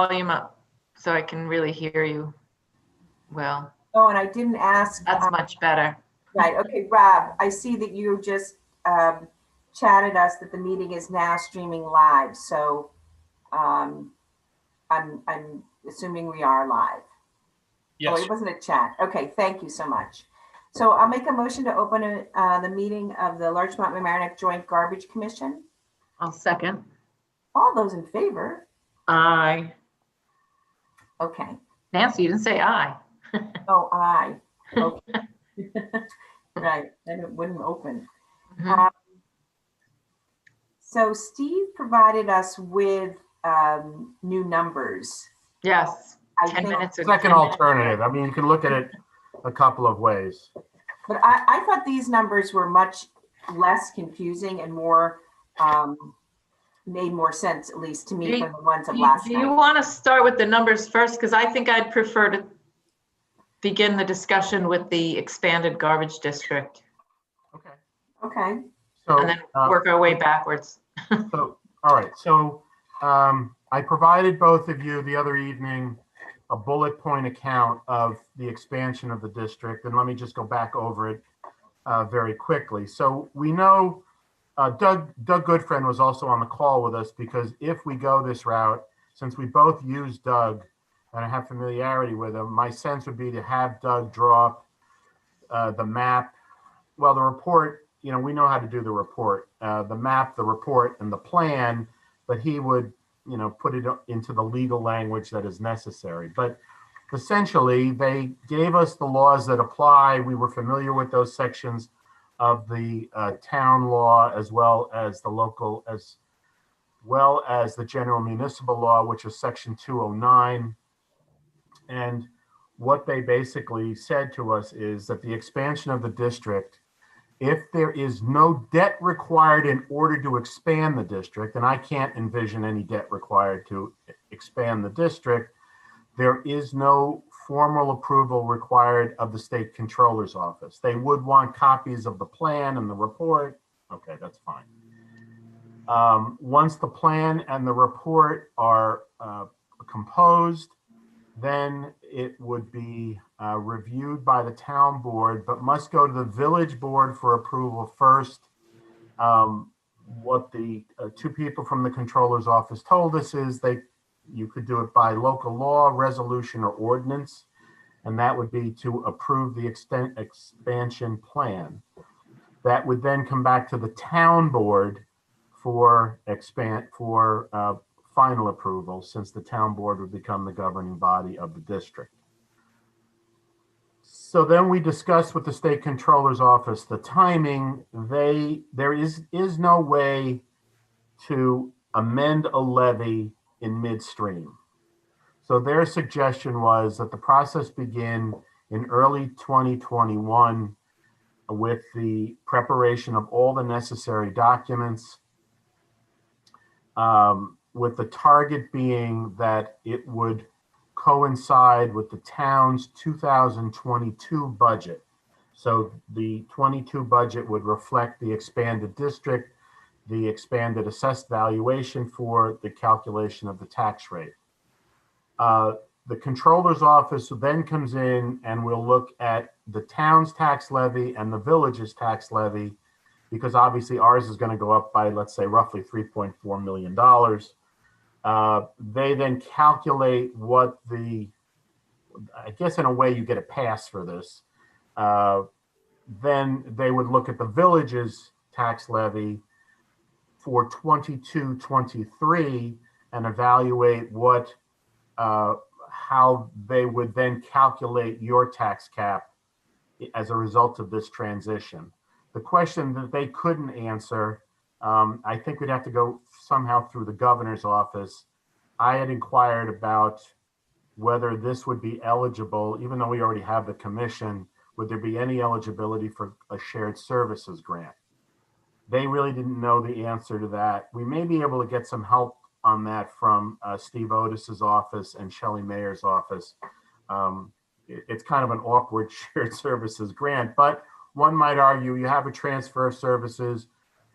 volume up so I can really hear you well. Oh, and I didn't ask. That's much better. Right. Okay, Rob, I see that you just chatted us that the meeting is now streaming live. So I'm assuming we are live. Yes. Oh, it wasn't a chat. Okay, thank you so much. So I'll make a motion to open the meeting of the Larchmont Mamaroneck Joint Garbage Commission. I'll second. All those in favor? Aye. Okay. Nancy, you didn't say aye. Oh, aye. Okay. Right, then it wouldn't open. Mhm. So Steve provided us with new numbers. Yes, I 10 think- minutes. Second alternative. I mean, you can look at it a couple of ways. But I thought these numbers were much less confusing and more made more sense, at least to me, from the ones of last Do you night. want to start with the numbers first? Because I think I'd prefer to begin the discussion with the expanded garbage district Okay. Okay. So, and then work our way backwards. all right. So I provided both of you the other evening a bullet point account of the expansion of the district. And let me just go back over it very quickly. So we know Doug Goodfriend was also on the call with us, because if we go this route, since we both use Doug and I have familiarity with him, my sense would be to have Doug draw up the map. Well, the report, you know, we know how to do the report, the map, the report, and the plan, but he would, you know, put it into the legal language that is necessary. But essentially, they gave us the laws that apply. We were familiar with those sections of the town law, as well as the local, as well as the general municipal law, which is section 209. And what they basically said to us is that the expansion of the district, if there is no debt required in order to expand the district, and I can't envision any debt required to expand the district, there is no formal approval required of the state controller's office. They would want copies of the plan and the report. Okay, that's fine. Once the plan and the report are composed, then it would be reviewed by the town board, but must go to the village board for approval first. What the two people from the controller's office told us is you could do it by local law, resolution, or ordinance, and that would be to approve the expansion plan. That would then come back to the town board for final approval, since the town board would become the governing body of the district. So then we discussed with the state controller's office the timing. There is no way to amend a levy in midstream. So their suggestion was that the process begin in early 2021 with the preparation of all the necessary documents, with the target being that it would coincide with the town's 2022 budget. So the 22 budget would reflect the expanded district, the expanded assessed valuation for the calculation of the tax rate. The controller's office then comes in and will look at the town's tax levy and the village's tax levy, because obviously ours is going to go up by, let's say, roughly $3.4 million. They then calculate what I guess in a way you get a pass for this. Then they would look at the village's tax levy for 22-23 and evaluate how they would then calculate your tax cap as a result of this transition. The question that they couldn't answer, I think we'd have to go somehow through the governor's office. I had inquired about whether this would be eligible, even though we already have the commission, would there be any eligibility for a shared services grant? They really didn't know the answer to that. We may be able to get some help on that from Steve Otis's office and Shelley Mayer's office. It's kind of an awkward shared services grant, but one might argue you have a transfer of services,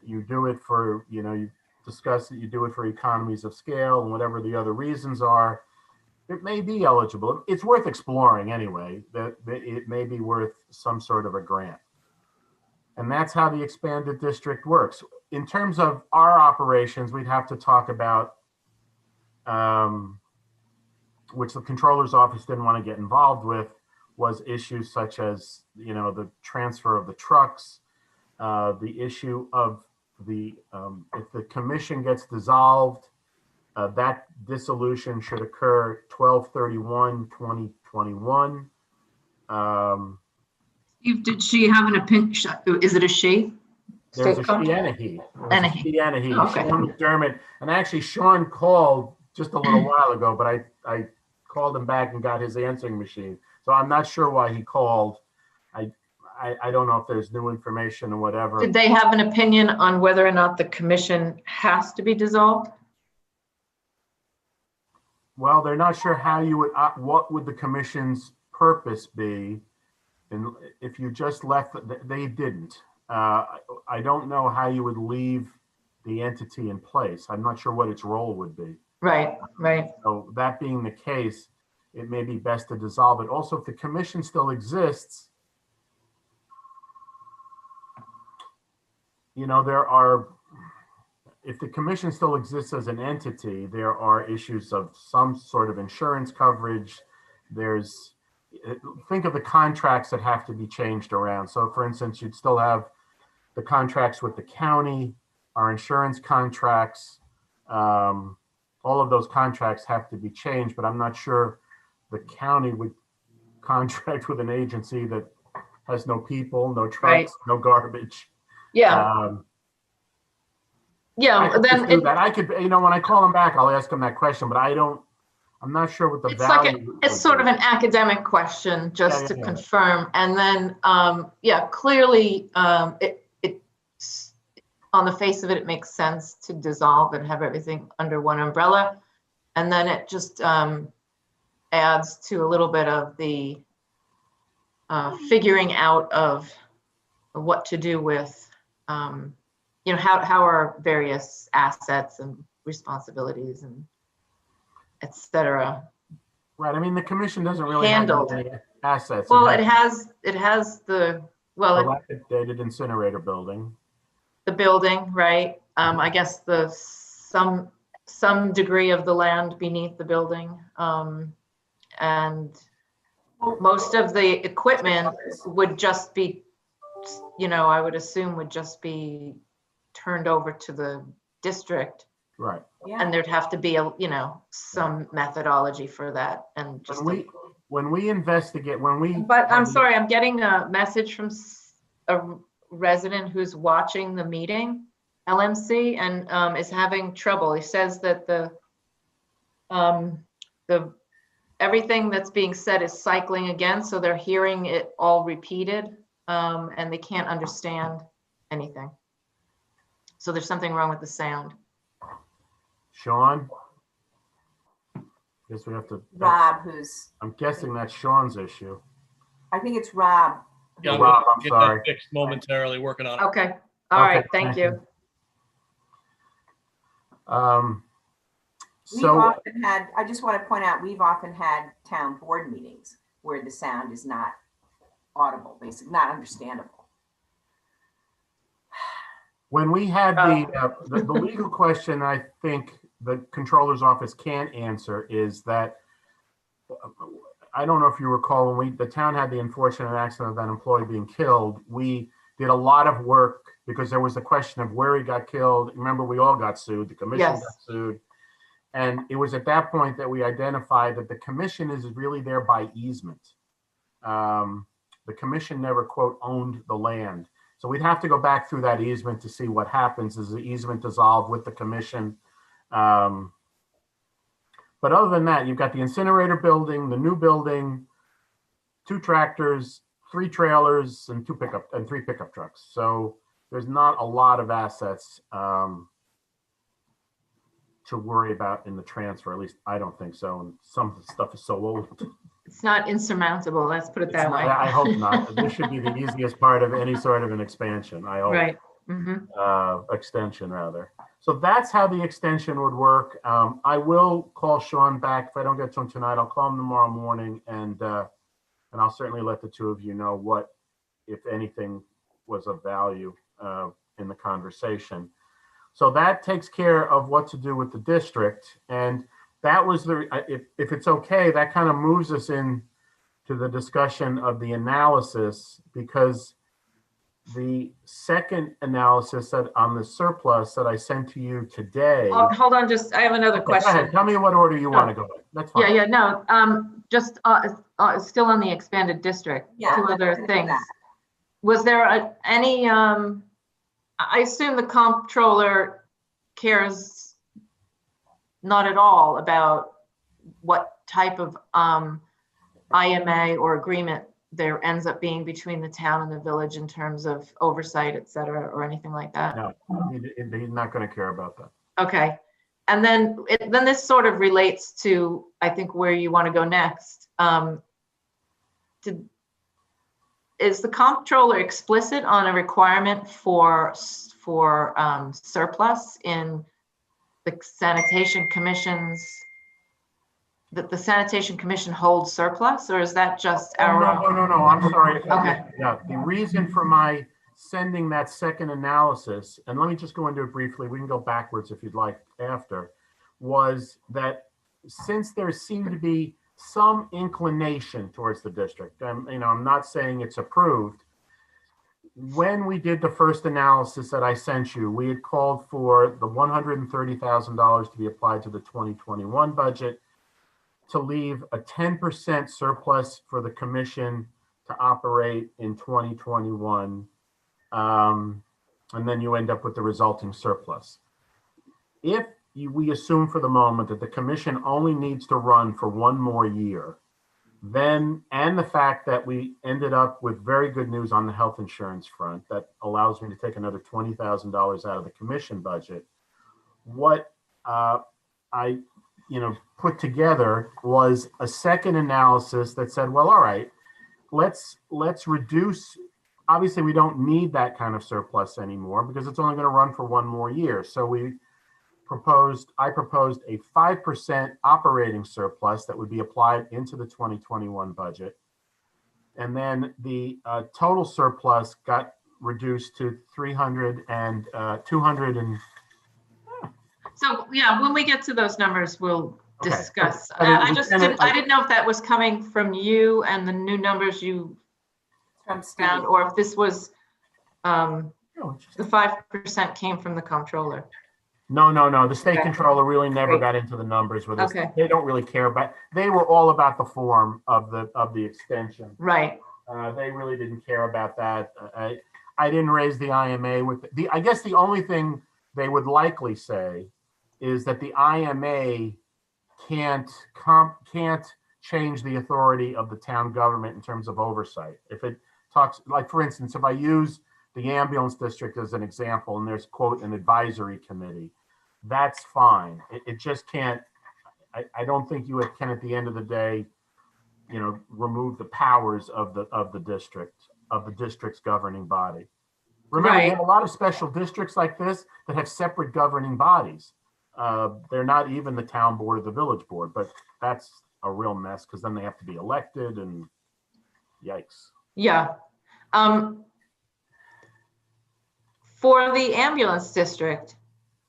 you do it for, you discuss that you do it for economies of scale and whatever the other reasons are. it may be eligible. It's worth exploring anyway, that it may be worth some sort of a grant. And that's how the expanded district works. In terms of our operations, we'd have to talk about, which the controller's office didn't want to get involved with, was issues such as, the transfer of the trucks, the issue of the, if the commission gets dissolved, that dissolution should occur 12/31/2021. Steve, did she have an opinion? Is it a she? There's a State she and a he. There's And a a he. she and a he. Okay. Sean McDermott, and actually Sean called just a little while ago, but I called him back and got his answering machine. So I'm not sure why he called. I don't know if there's new information or whatever. Did they have an opinion on whether or not the commission has to be dissolved? Well, they're not sure how you would, what would the commission's purpose be? And if you just left, they didn't. I don't know how you would leave the entity in place. I'm not sure what its role would be. Right, right. So that being the case, it may be best to dissolve it. Also, if the commission still exists, if the commission still exists as an entity, there are issues of some sort of insurance coverage. Think of the contracts that have to be changed around. So for instance, you'd still have the contracts with the county, our insurance contracts, all of those contracts have to be changed, but I'm not sure the county would contract with an agency that has no people, no trucks, Right. no garbage. Yeah, I could then just do that. I could, when I call them back, I'll ask them that question, but I'm not sure what the it's like value. it's sort of an academic question just to Yeah. confirm. And then, clearly, it's on the face of it, it makes sense to dissolve and have everything under one umbrella. And then it just adds to a little bit of the figuring out of what to do with, how are various assets and responsibilities and et cetera. Right. I mean, the commission doesn't really have Handled. any assets. Well, it has the Dilapidated incinerator building. the building, right? I guess some degree of the land beneath the building. And most of the equipment would just be, I would assume would just be turned over to the district. Right. Yeah. And there'd have to be some methodology for that. And just When we investigate, but I'm sorry, I'm getting a message from a resident who's watching the meeting, LMC, and is having trouble. He says that the everything that's being said is cycling again, so they're hearing it all repeated, and they can't understand anything. So there's something wrong with the sound. Sean? Guess we have to. Rob, I'm guessing that's Sean's issue. I think it's Rob. Yeah, I'm Rob, gonna I'm get sorry. that fixed momentarily, working on it. Okay, all right, Okay, thank you. I just want to point out, we've often had town board meetings where the sound is not audible, basically, not understandable. When we had the legal question, I think the controller's office can answer is that, I don't know if you recall, when the town had the unfortunate accident of that employee being killed, we did a lot of work because there was the question of where he got killed. Remember, we all got sued, the commission Yes. got sued. And it was at that point that we identified that the commission is really there by easement. The commission never, quote, owned the land. So we'd have to go back through that easement to see what happens. Is the easement dissolved with the commission? But other than that, you've got the incinerator building, the new building, 2 tractors, 3 trailers, and 3 pickup trucks. So there's not a lot of assets to worry about in the transfer. At least I don't think so. And some of the stuff is so old. It's not insurmountable, let's put it that way. I hope not. This should be the easiest part of any sort of an expansion, I hope. Right. Mhm. Extension rather. So that's how the extension would work. I will call Sean back. If I don't get to him tonight, I'll call him tomorrow morning, and I'll certainly let the two of you know what, if anything, was of value in the conversation. So that takes care of what to do with the district. And that was if it's okay, that kind of moves us in to the discussion of the analysis, because the second analysis that on the surplus that I sent to you today. Oh, hold on, I have another Okay, question. go ahead. Tell me what order you want to go in. That's fine. Yeah, no, just still on the expanded district. Yeah, Two other let's do things. that. Was there any, I assume the comptroller cares not at all about what type of IMA or agreement there ends up being between the town and the village in terms of oversight, et cetera, or anything like that? No, he's not going to care about that. Okay. And then this sort of relates to, I think, where you want to go next. Is the comptroller explicit on a requirement for surplus in the sanitation commission's, that the sanitation commission holds surplus, or is that just our? No, I'm sorry. Okay. Yeah, the reason for my sending that second analysis, and let me just go into it briefly, we can go backwards if you'd like after, was that since there seemed to be some inclination towards the district, I'm not saying it's approved. When we did the first analysis that I sent you, we had called for the $130,000 to be applied to the 2021 budget, to leave a 10% surplus for the commission to operate in 2021. And then you end up with the resulting surplus. If we assume for the moment that the commission only needs to run for one more year, then, and the fact that we ended up with very good news on the health insurance front that allows me to take another $20,000 out of the commission budget, what I put together was a second analysis that said, well, all right, let's reduce. Obviously, we don't need that kind of surplus anymore because it's only going to run for one more year. So I proposed a 5% operating surplus that would be applied into the 2021 budget. And then the total surplus got reduced to 300 and 200 and. So yeah, when we get to those numbers, we'll Okay. discuss. But I didn't know if that was coming from you and the new numbers you From Steve. found, or if this was, No, the 5% came from the comptroller. No. The state Okay. controller really never Great. got into the numbers with us. Okay. They don't really care about. They were all about the form of the extension. Right. They really didn't care about that. I didn't raise the IMA with I guess the only thing they would likely say is that the IMA can't change the authority of the town government in terms of oversight. If it talks, like for instance, if I use the ambulance district as an example, and there's quote an advisory committee, that's fine. It just can't. I don't think you can at the end of the day, remove the powers of the district's governing body. Remember, Right. we have a lot of special districts like this that have separate governing bodies. They're not even the town board or the village board, but that's a real mess because then they have to be elected and yikes. Yeah. For the ambulance district,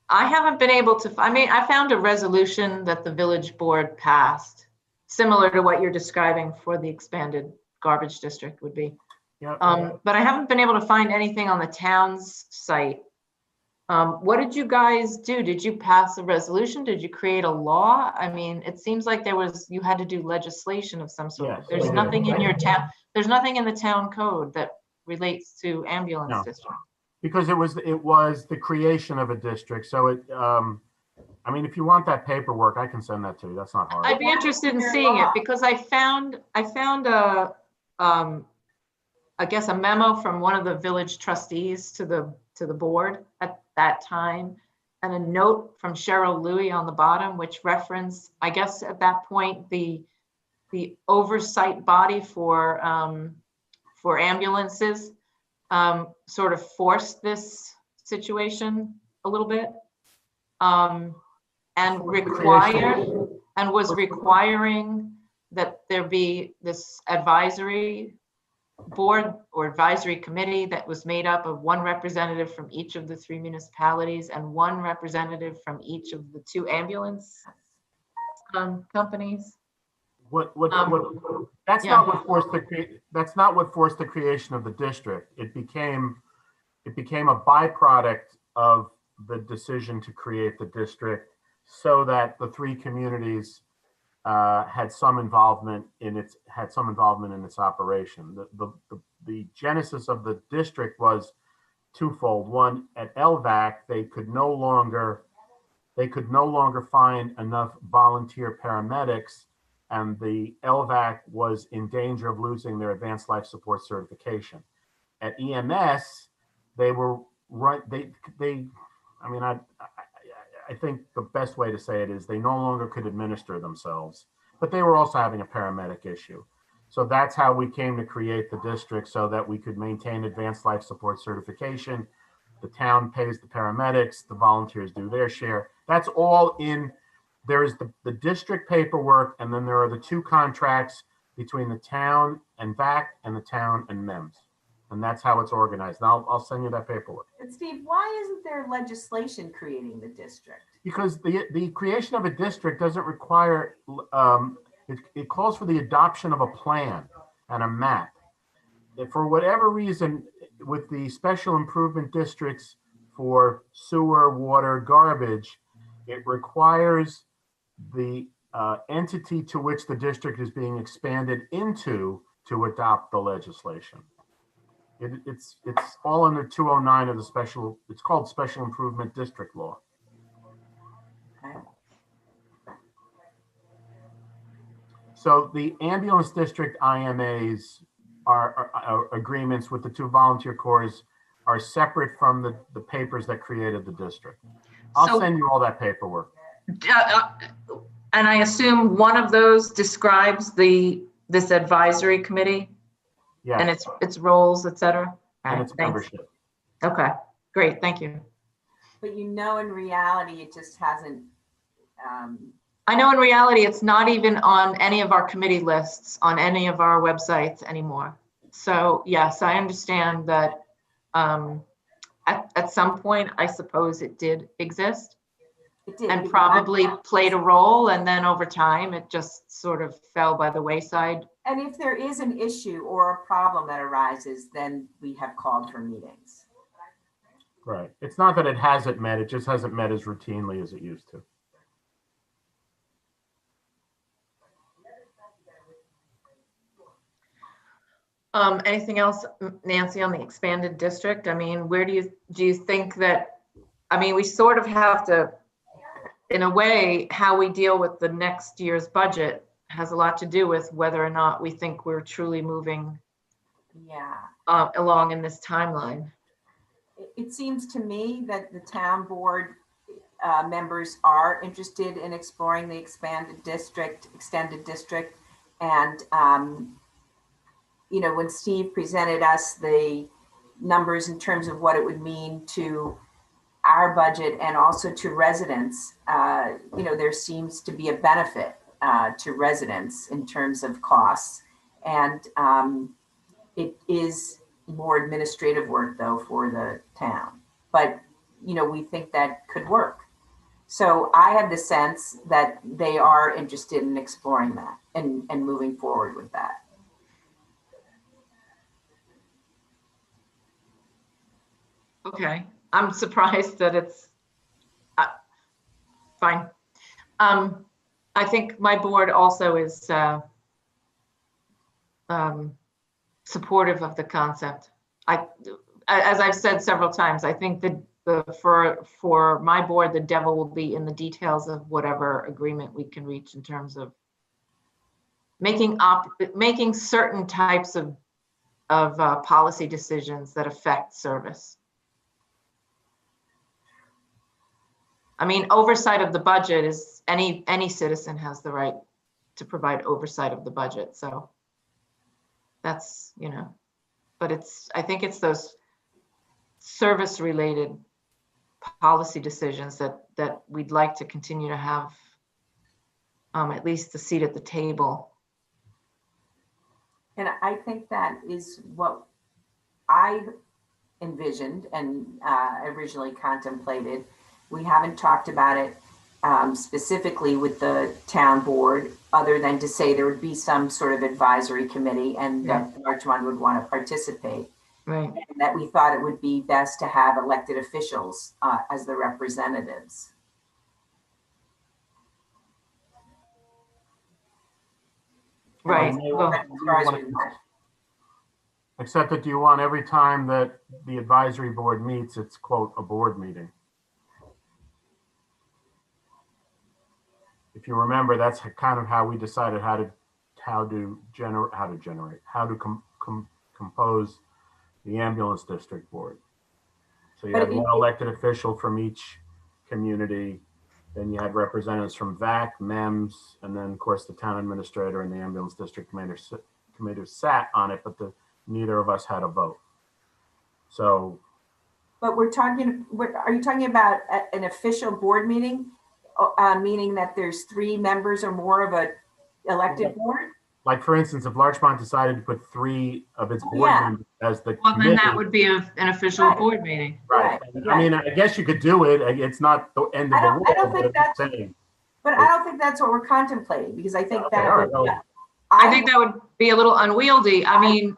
I haven't been able to, I found a resolution that the village board passed, similar to what you're describing for the expanded garbage district would be. Yeah. But I haven't been able to find anything on the town's site. What did you guys do? Did you pass a resolution? Did you create a law? It seems like you had to do legislation of some sort. Yes, There's we did. nothing in your town, there's nothing in the town code that relates to ambulance No. district. Because it was the creation of a district. So if you want that paperwork, I can send that to you. That's not hard. I'd be interested in seeing it because I found I guess a memo from one of the village trustees to the board at that time, and a note from Cheryl Louie on the bottom, which referenced, I guess at that point, the oversight body for ambulances sort of forced this situation a little bit. and was requiring that there be this advisory board or advisory committee that was made up of one representative from each of the 3 municipalities and one representative from each of the 2 ambulance companies. That's yeah. not what forced that's not what forced the creation of the district. It became a byproduct of the decision to create the district so that the 3 communities had some involvement in its operation. The genesis of the district was twofold. One, at LVAC, they could no longer find enough volunteer paramedics, and the LVAC was in danger of losing their advanced life support certification. At EMS, they were right. I think the best way to say it is they no longer could administer themselves, but they were also having a paramedic issue. So that's how we came to create the district, so that we could maintain advanced life support certification. The town pays the paramedics, the volunteers do their share. That's all in, there is the district paperwork, and then there are the 2 contracts between the town and VAC and the town and MEMS. And that's how it's organized. And I'll send you that paperwork. But Steve, why isn't there legislation creating the district? Because the creation of a district doesn't require, it calls for the adoption of a plan and a map. If for whatever reason, with the special improvement districts for sewer, water, garbage, it requires the entity to which the district is being expanded into to adopt the legislation. It's all under 209 of the special, it's called Special Improvement District Law. Okay. So the ambulance district IMAs are agreements with the 2 volunteer corps are separate from the papers that created the district. I'll send you all that paperwork. And I assume one of those describes this advisory committee? Yeah. And its roles, et cetera? And its membership. Okay, great, thank you. But in reality, it just hasn't. I know in reality, it's not even on any of our committee lists, on any of our websites anymore. So yes, I understand that at some point, I suppose it did exist. It did. And probably played a role, and then over time, it just sort of fell by the wayside. And if there is an issue or a problem that arises, then we have called for meetings. Right. It's not that it hasn't met, it just hasn't met as routinely as it used to. Anything else, Nancy, on the expanded district? I mean, where do you think that, I mean, we sort of have to, in a way, how we deal with the next year's budget has a lot to do with whether or not we think we're truly moving along in this timeline. It seems to me that the town board members are interested in exploring the extended district. And, when Steve presented us the numbers in terms of what it would mean to our budget and also to residents, there seems to be a benefit to residents in terms of costs. And it is more administrative work though for the town, but we think that could work. So I have the sense that they are interested in exploring that and moving forward with that. Okay, I'm surprised that it's fine. I think my board also is supportive of the concept. As I've said several times, I think that for my board, the devil will be in the details of whatever agreement we can reach in terms of making certain types of policy decisions that affect service. I mean, oversight of the budget is any citizen has the right to provide oversight of the budget. So that's, but I think it's those service related policy decisions that we'd like to continue to have at least a seat at the table. And I think that is what I envisioned and originally contemplated. We haven't talked about it specifically with the town board, other than to say there would be some sort of advisory committee and that Larchmont would want to participate. Right. And that we thought it would be best to have elected officials as the representatives. Right. Well, As far as we went. Except that you want every time that the advisory board meets, it's quote, a board meeting. If you remember, that's kind of how we decided how to compose the ambulance district board. So you had one elected official from each community, then you had representatives from VAC, MEMS, and then of course the town administrator and the ambulance district commander sat on it, but neither of us had a vote. So. But are you talking about an official board meeting? Meaning that there's 3 members or more of a elected board? Like for instance, if Larchmont decided to put 3 of its board members as the Well, committee. then that would be an official board meeting. Right. I mean, I guess you could do it. It's not the end of the world. I don't think that's what we're contemplating, because I think I think that would be a little unwieldy. I mean,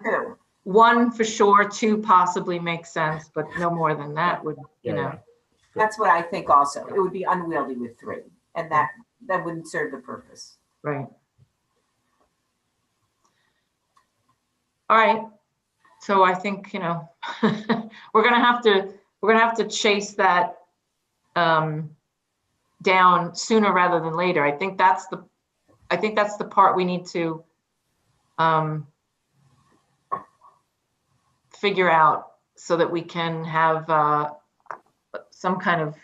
1 for sure, 2 possibly makes sense, but no more than that would, you know. That's what I think also. It would be unwieldy with 3, and that wouldn't serve the purpose. Right. All right. So I think, you know, we're gonna have to chase that down sooner rather than later. I think that's the part we need to figure out so that we can have some kind of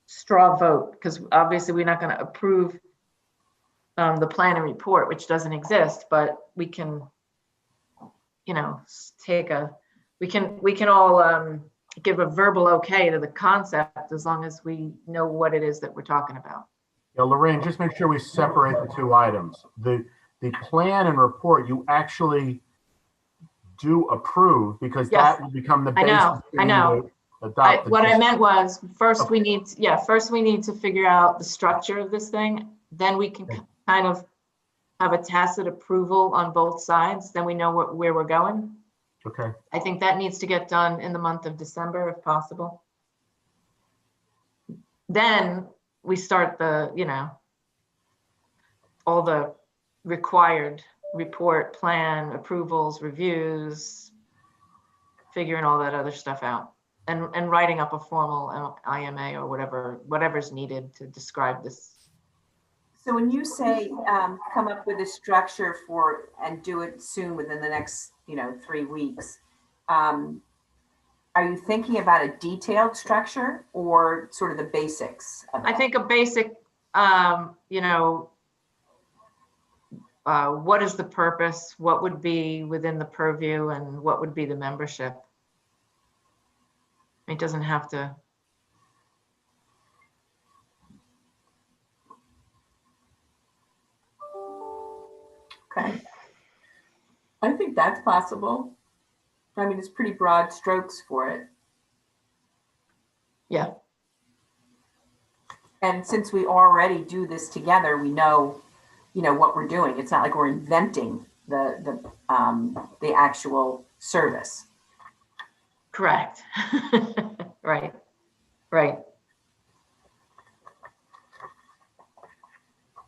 straw vote, because obviously we're not going to approve the plan and report, which doesn't exist, but we can, you know, we can all give a verbal okay to the concept as long as we know what it is that we're talking about. Yeah, Lorraine, just make sure we separate the 2 items. The plan and report you actually do approve, because that will become the basis. I know. What I meant was first we need to figure out the structure of this thing. Then we can kind of have a tacit approval on both sides. Then we know where we're going. Okay. I think that needs to get done in the month of December, if possible. Then we start the, you know, all the required report, plan, approvals, reviews, figuring all that other stuff out. And writing up a formal IMA or whatever's needed to describe this. So when you say come up with a structure for and do it soon within the next 3 weeks, are you thinking about a detailed structure or sort of the basics of it? I think a basic, what is the purpose? What would be within the purview, and what would be the membership? It doesn't have to. Okay. I think that's possible. I mean, it's pretty broad strokes for it. Yeah. And since we already do this together, we know, what we're doing. It's not like we're inventing the actual service. Correct. Right.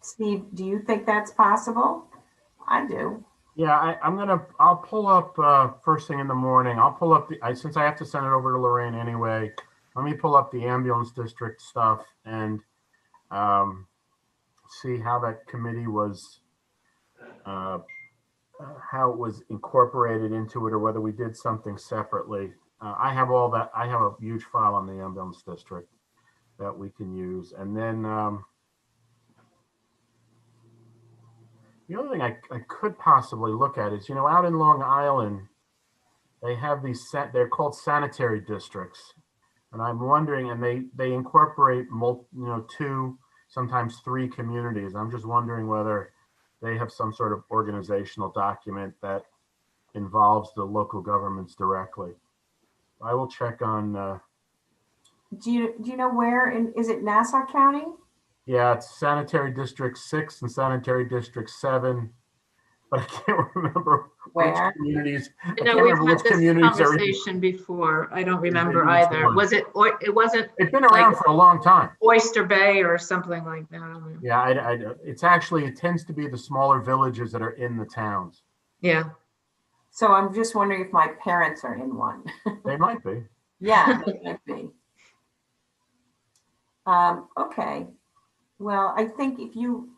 Steve, do you think that's possible? I do. Yeah, I'll pull up first thing in the morning. I'll pull up since I have to send it over to Lorraine anyway, let me pull up the ambulance district stuff and see how that committee was, how it was incorporated into it, or whether we did something separately. I have all that. I have a huge file on the ambulance district that we can use. And then the other thing I could possibly look at is, out in Long Island, they have these they're called sanitary districts. And I'm wondering, and they incorporate two, sometimes three communities. I'm just wondering whether they have some sort of organizational document that involves the local governments directly. I will check on. Do you know where is it Nassau County? Yeah, it's Sanitary District 6 and Sanitary District 7, but I can't remember Where? which communities. I No, can't we've remember had which this communities are in. conversation before. I don't remember in each either. one. Was it, or it wasn't It's been around like for a long time. Oyster Bay or something like that? I don't know. Yeah, it tends to be the smaller villages that are in the towns. Yeah. So I'm just wondering if my parents are in one. They might be. Yeah, they might be. Okay. Well, I think if you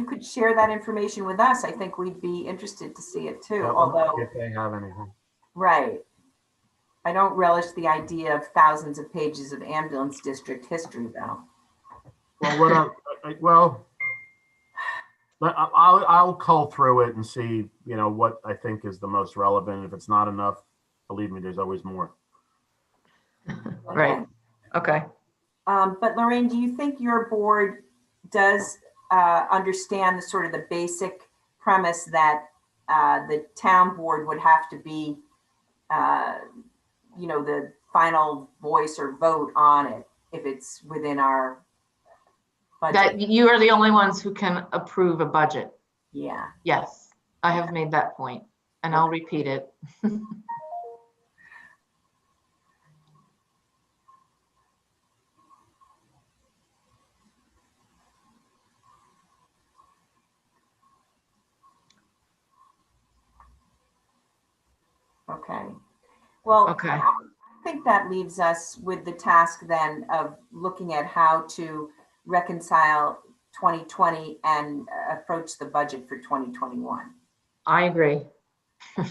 could share that information with us, I think we'd be interested to see it too. Yeah, Although, if they have anything. right. I don't relish the idea of thousands of pages of ambulance district history, though. Well, I'll cull through it and see, what I think is the most relevant. If it's not enough, believe me, there's always more. Right. Okay. But Lorraine, do you think your board does understand the basic premise that the town board would have to be, the final voice or vote on it if it's within our budget? That you are the only ones who can approve a budget. Yeah. Yes, I have made that point, and I'll repeat it. Okay. Well, Okay. I think that leaves us with the task then of looking at how to reconcile 2020 and approach the budget for 2021. I agree. Okay.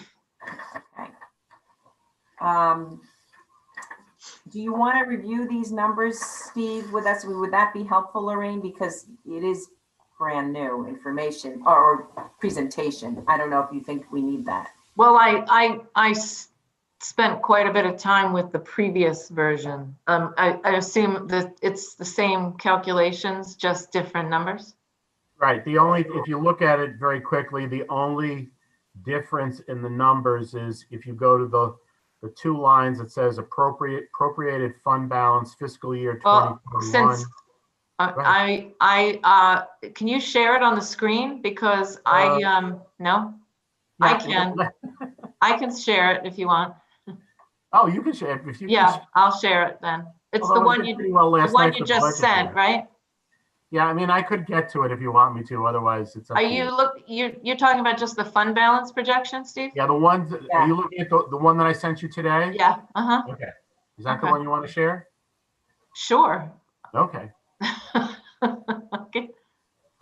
Do you want to review these numbers, Steve, with us? Would that be helpful, Lorraine? Because it is brand new information or presentation. I don't know if you think we need that. Well, I spent quite a bit of time with the previous version. I assume that it's the same calculations, just different numbers. Right. If you look at it very quickly, the only difference in the numbers is if you go to the two lines that says appropriated fund balance fiscal year 2021. Since can you share it on the screen? Because no, I can. I can share it if you want. Oh, you can share it if you. Yeah, I'll share it then. It's the one you just sent, right? Yeah, I mean, I could get to it if you want me to. Otherwise, it's up to you. You're talking about just the fund balance projection, Steve? Yeah, the ones. Yeah. Are you looking at the one that I sent you today? Yeah. Uh-huh. Okay. Is that the Okay. one you want to share? Sure. Okay. Okay. All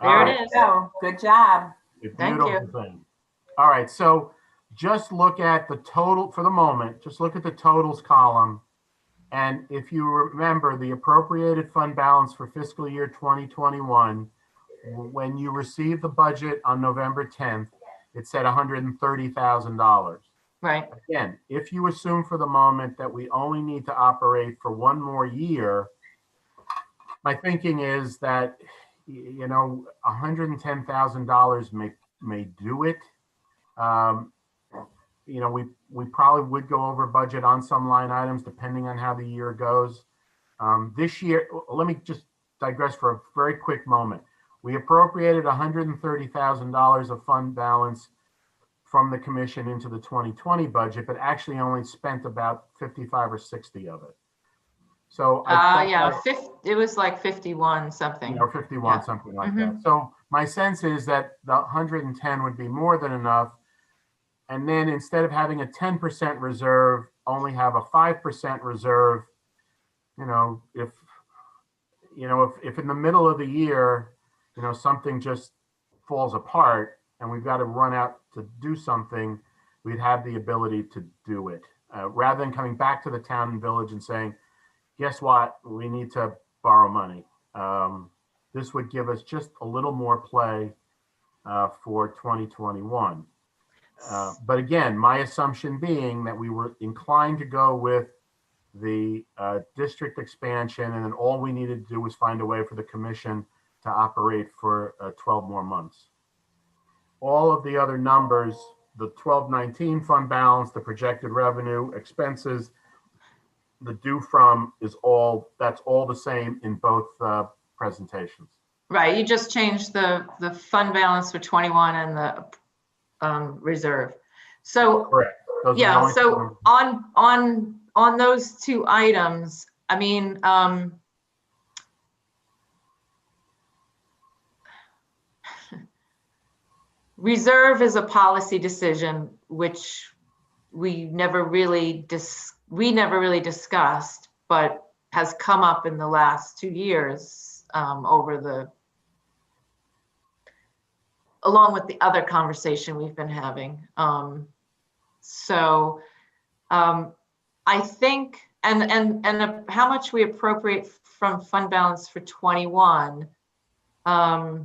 There right. it is. So good job. Thank Beautiful thing. All right. So just look at the total for the moment. Just look at the totals column. And if you remember the appropriated fund balance for fiscal year 2021, when you received the budget on November 10th, it said $130,000. Right. Again, if you assume for the moment that we only need to operate for one more year, my thinking is that, $110,000 may do it. We probably would go over budget on some line items depending on how the year goes. This year, let me just digress for a very quick moment. We appropriated $130,000 of fund balance from the commission into the 2020 budget, but actually only spent about 55 or 60 of it. So it was like 51 something. Or 51, Yeah. something like that. So my sense is that the 110 would be more than enough. And then instead of having a 10% reserve, only have a 5% reserve. If in the middle of the year, something just falls apart and we've got to run out to do something, we'd have the ability to do it. Rather than coming back to the town and village and saying, guess what, we need to borrow money. This would give us just a little more play for 2021. But again, my assumption being that we were inclined to go with the district expansion, and then all we needed to do was find a way for the commission to operate for 12 more months. All of the other numbers, the 1219 fund balance, the projected revenue, expenses, the due from that's all the same in both presentations. Right, you just changed the fund balance for 21 and the reserve. So Correct. Those are the yeah, only so two. on those two items, I mean, reserve is a policy decision which we never really discussed, but has come up in the last 2 years along with the other conversation we've been having. I think, and how much we appropriate from fund balance for 21, I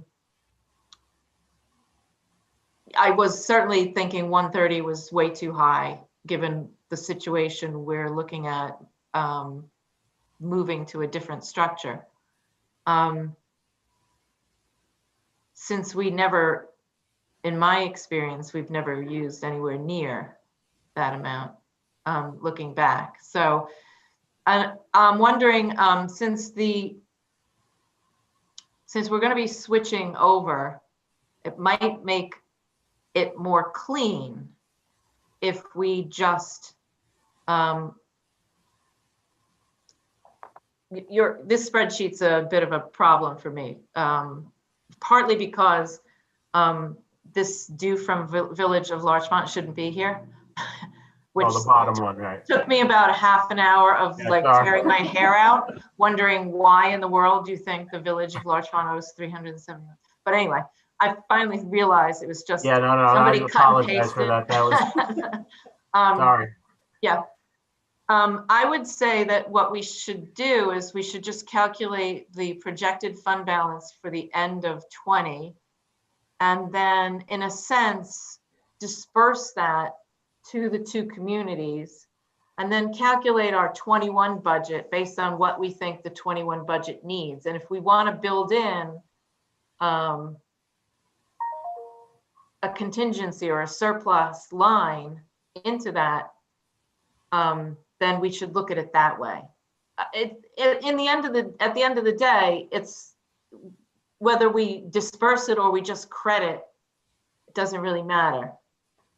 was certainly thinking 130 was way too high, given the situation we're looking at, moving to a different structure. Since we never, in my experience, we've never used anywhere near that amount, looking back. So I'm wondering, since we're going to be switching over, it might make it more clean if we just this spreadsheet's a bit of a problem for me, partly because this due from Village of Larchmont shouldn't be here, which the bottom one, right? took me about a half an hour of tearing my hair out, wondering why in the world do you think the Village of Larchmont owes 370. But anyway, I finally realized it was just somebody I cut and apologize for pasted. that. That was sorry. Yeah. I would say that what we should do is we should just calculate the projected fund balance for the end of 20, and then in a sense disperse that to the two communities, and then calculate our 21 budget based on what we think the 21 budget needs. And if we want to build in a contingency or a surplus line into that, then we should look at it that way. At the end of the day, it's whether we disperse it or we just credit, it doesn't really matter.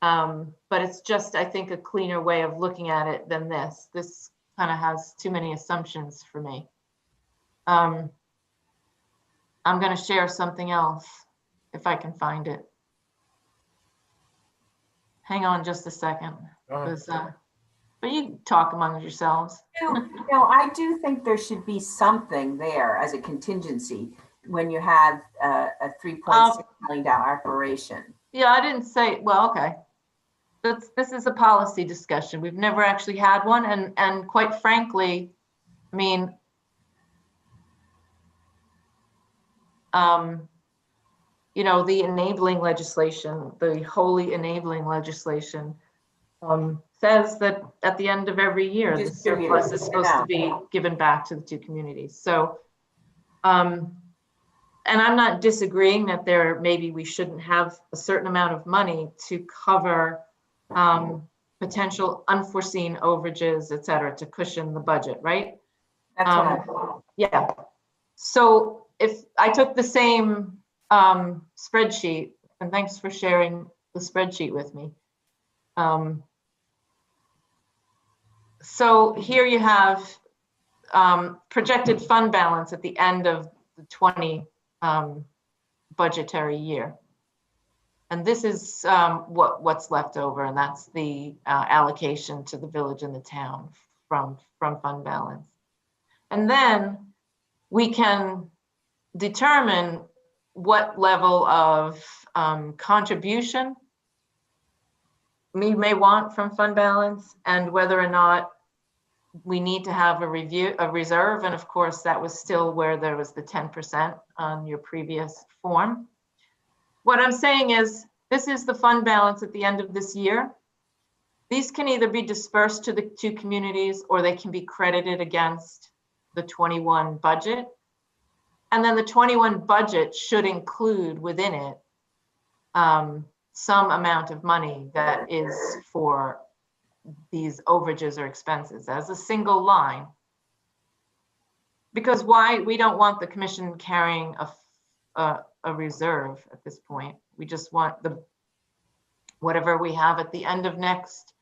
But it's just, I think, a cleaner way of looking at it than this. This kind of has too many assumptions for me. I'm going to share something else if I can find it. Hang on just a second. But you talk among yourselves. No, I do think there should be something there as a contingency when you have a $3.6 million operation. Yeah, I didn't say, well, okay. This is a policy discussion. We've never actually had one. And quite frankly, I mean, you know, the enabling legislation, the wholly enabling legislation, says that at the end of every year, the surplus is supposed to be given back to the two communities. So, and I'm not disagreeing that maybe we shouldn't have a certain amount of money to cover potential unforeseen overages, et cetera, to cushion the budget, right? That's what I thought. Yeah. So if I took the same spreadsheet, and thanks for sharing the spreadsheet with me. So here you have projected fund balance at the end of the 20 budgetary year. And this is what's left over, and that's the allocation to the village and the town from fund balance. And then we can determine what level of contribution we may want from fund balance, and whether or not we need to have a reserve. And of course, that was still where there was the 10% on your previous form. What I'm saying is, this is the fund balance at the end of this year. these can either be dispersed to the two communities or they can be credited against the 21 budget. And then the 21 budget should include within it some amount of money that is for these overages or expenses as a single line. Because why? We don't want the commission carrying a reserve at this point. We just want the whatever we have at the end of next,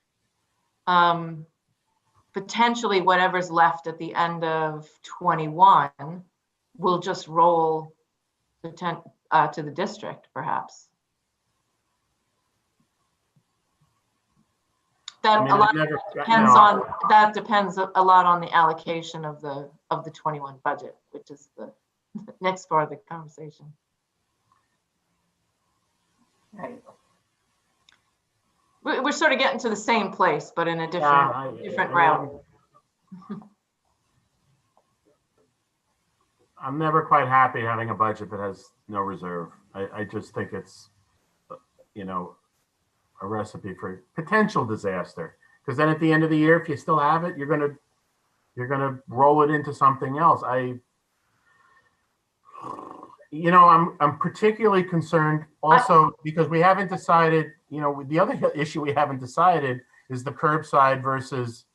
potentially whatever's left at the end of 21 will just roll to the district, perhaps. That depends a lot on the allocation of the 21 budget, which is the next part of the conversation. Right. We're sort of getting to the same place, but in a different route. I'm never quite happy having a budget that has no reserve. I just think it's, you know, a recipe for potential disaster. Because then at the end of the year, if you still have it, you're gonna roll it into something else. I'm particularly concerned also because we haven't decided, you know, the other issue we haven't decided is the curbside versus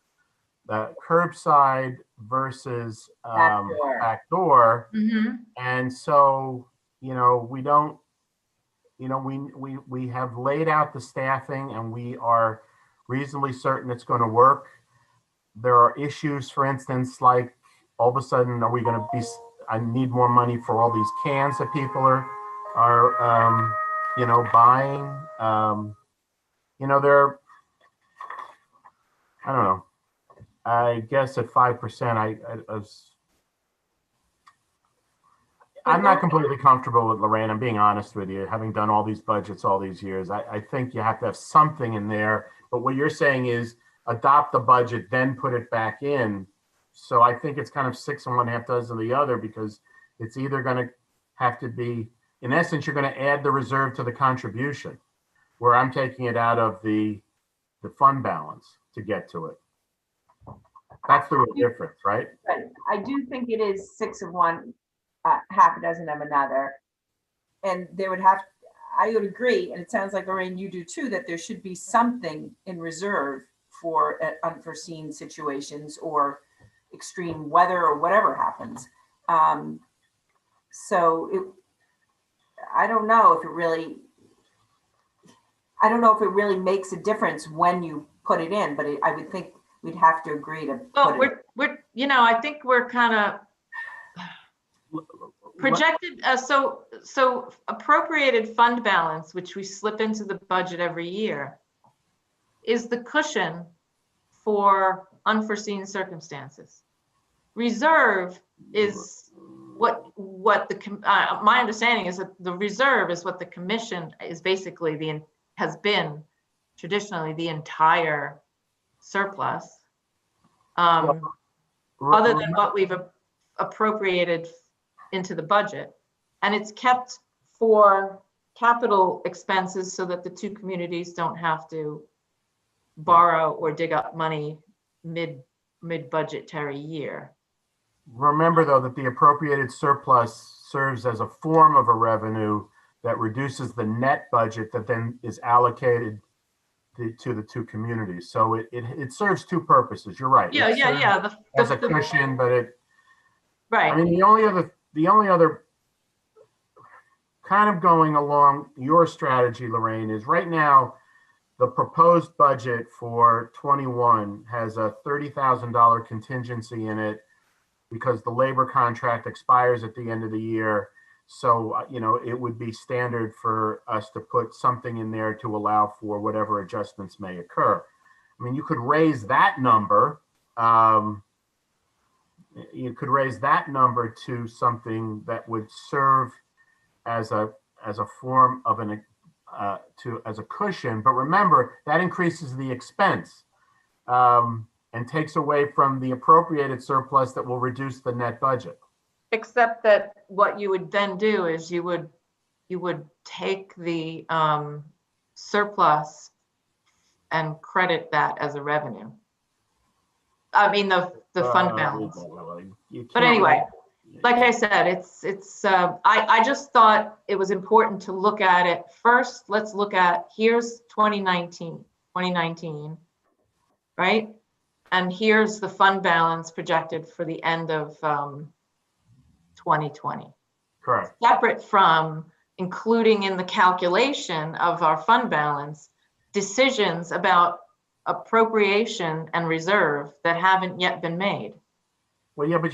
backdoor. Mm-hmm. And so, you know, we don't, you know, we have laid out the staffing and we are reasonably certain it's going to work. There are issues, for instance, like all of a sudden, are we going to be, I need more money for all these cans that people are you know, buying. You know, I don't know. I guess at 5%, I'm not completely comfortable with Lorraine. I'm being honest with you, having done all these budgets all these years. I think you have to have something in there. But what you're saying is adopt the budget, then put it back in. So I think it's kind of 6 and 1/2 dozen of the other, because it's either going to have to be, in essence, you're going to add the reserve to the contribution, where I'm taking it out of the fund balance to get to it. That's the real difference, right? But I do think it is 6 of one, 1/2 dozen of another. And there would have, I would agree, and it sounds like, Lorraine, you do too, that there should be something in reserve for unforeseen situations or extreme weather or whatever happens. So I don't know if it really makes a difference when you put it in, but I would think we'd have to agree to put it. We're you know, I think we're kind of projected. So appropriated fund balance, which we slip into the budget every year, is the cushion for unforeseen circumstances. Reserve is what my understanding is that the reserve is what the commission is basically has been traditionally the entire surplus, other than what we've appropriated into the budget, and it's kept for capital expenses so that the two communities don't have to borrow or dig up money mid-budgetary year. Remember, though, that the appropriated surplus serves as a form of a revenue that reduces the net budget that then is allocated to the two communities. So it serves two purposes. You're right. Yeah. As a cushion, but it. Right. I mean, the only other kind of going along your strategy, Lorraine, is right now the proposed budget for 21 has a $30,000 contingency in it because the labor contract expires at the end of the year. So, you know, it would be standard for us to put something in there to allow for whatever adjustments may occur. I mean, you could raise that number. You could raise that number to something that would serve as a form of as a cushion. But remember, that increases the expense and takes away from the appropriated surplus that will reduce the net budget. Except that what you would then do is you would take the surplus and credit that as a revenue. I mean, the fund balance. But anyway, like I said, I just thought it was important to look at it. First, let's look at, here's 2019, right? And here's the fund balance projected for the end of 2020. Correct. Separate from including in the calculation of our fund balance, decisions about appropriation and reserve that haven't yet been made. Well, yeah, but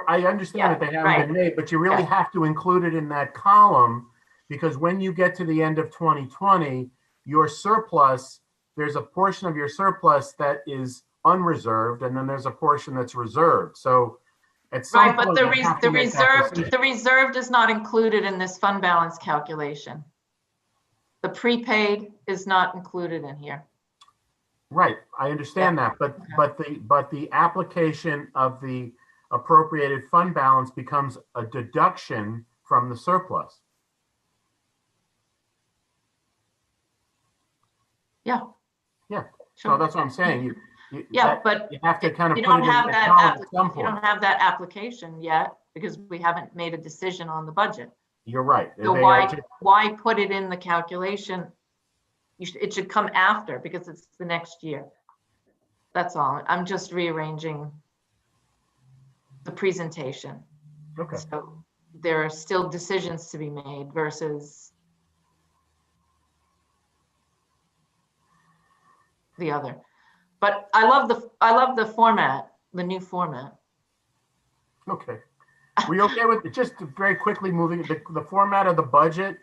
I understand that they haven't right. been made, but you really have to include it in that column, because when you get to the end of 2020, your surplus, there's a portion of your surplus that is unreserved, and then there's a portion that's reserved. So at some Right, but point, the you have to make that decision. reserve is not included in this fund balance calculation. The prepaid is not included in here. Right, I understand that, but the application of the appropriated fund balance becomes a deduction from the surplus. Yeah. Yeah. Sure. So that's what I'm saying. But you have to kind of you put don't it in have that column at some you point. don't have that application yet because we haven't made a decision on the budget. You're right. So why put it in the calculation? It should come after, because it's the next year. That's all. I'm just rearranging the presentation. Okay. So there are still decisions to be made versus the other. But I love the format, the new format. Okay. Were you okay with just very quickly moving the format of the budget?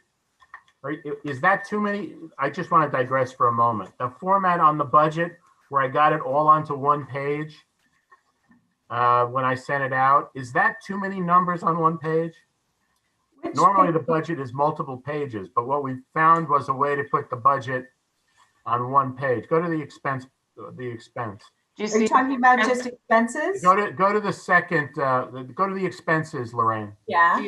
Right? Is that too many? I just want to digress for a moment. The format on the budget where I got it all onto one page when I sent it out, is that too many numbers on one page? Normally the budget is multiple pages, but what we found was a way to put the budget on one page. Go to the expense. Do you Are you talking about just expenses? Go to the second. Go to the expenses, Lorraine. Yeah.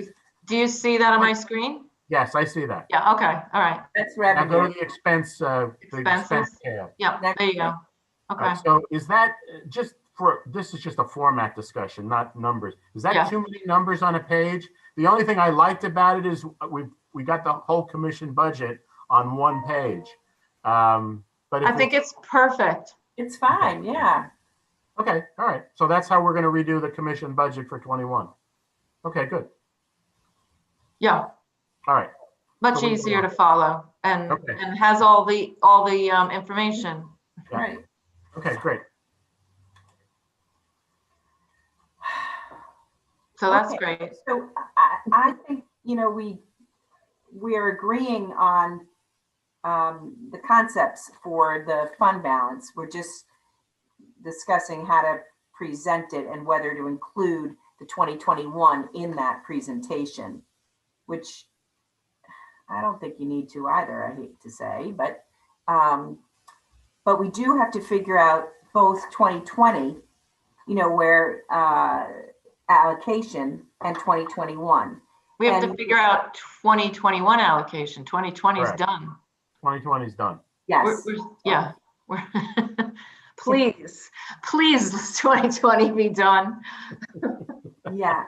Do you see that on my screen? Yes, I see that. Yeah. Okay. All right. That's Now revenue. go to the expense. The expense tab. Yeah. There you go. Okay. Right, so is that just for, this is just a format discussion, not numbers. Is that too many numbers on a page? The only thing I liked about it is we got the whole commission budget on one page. But I think it's perfect. It's fine. Yeah. Okay. All right. So that's how we're going to redo the commission budget for 21. Okay, good. Yeah. All right. Much So easier to follow and has all the information. Yeah. Right. Okay, great. So that's great. So I think, we are agreeing on the concepts for the fund balance. We're just discussing how to present it and whether to include the 2021 in that presentation, which I don't think you need to either, I hate to say, but we do have to figure out both 2020, where allocation, and 2021. We have to figure out 2021 allocation. 2020 is done. 2020 is done. Yes. We're please, 2020 be done. Yeah.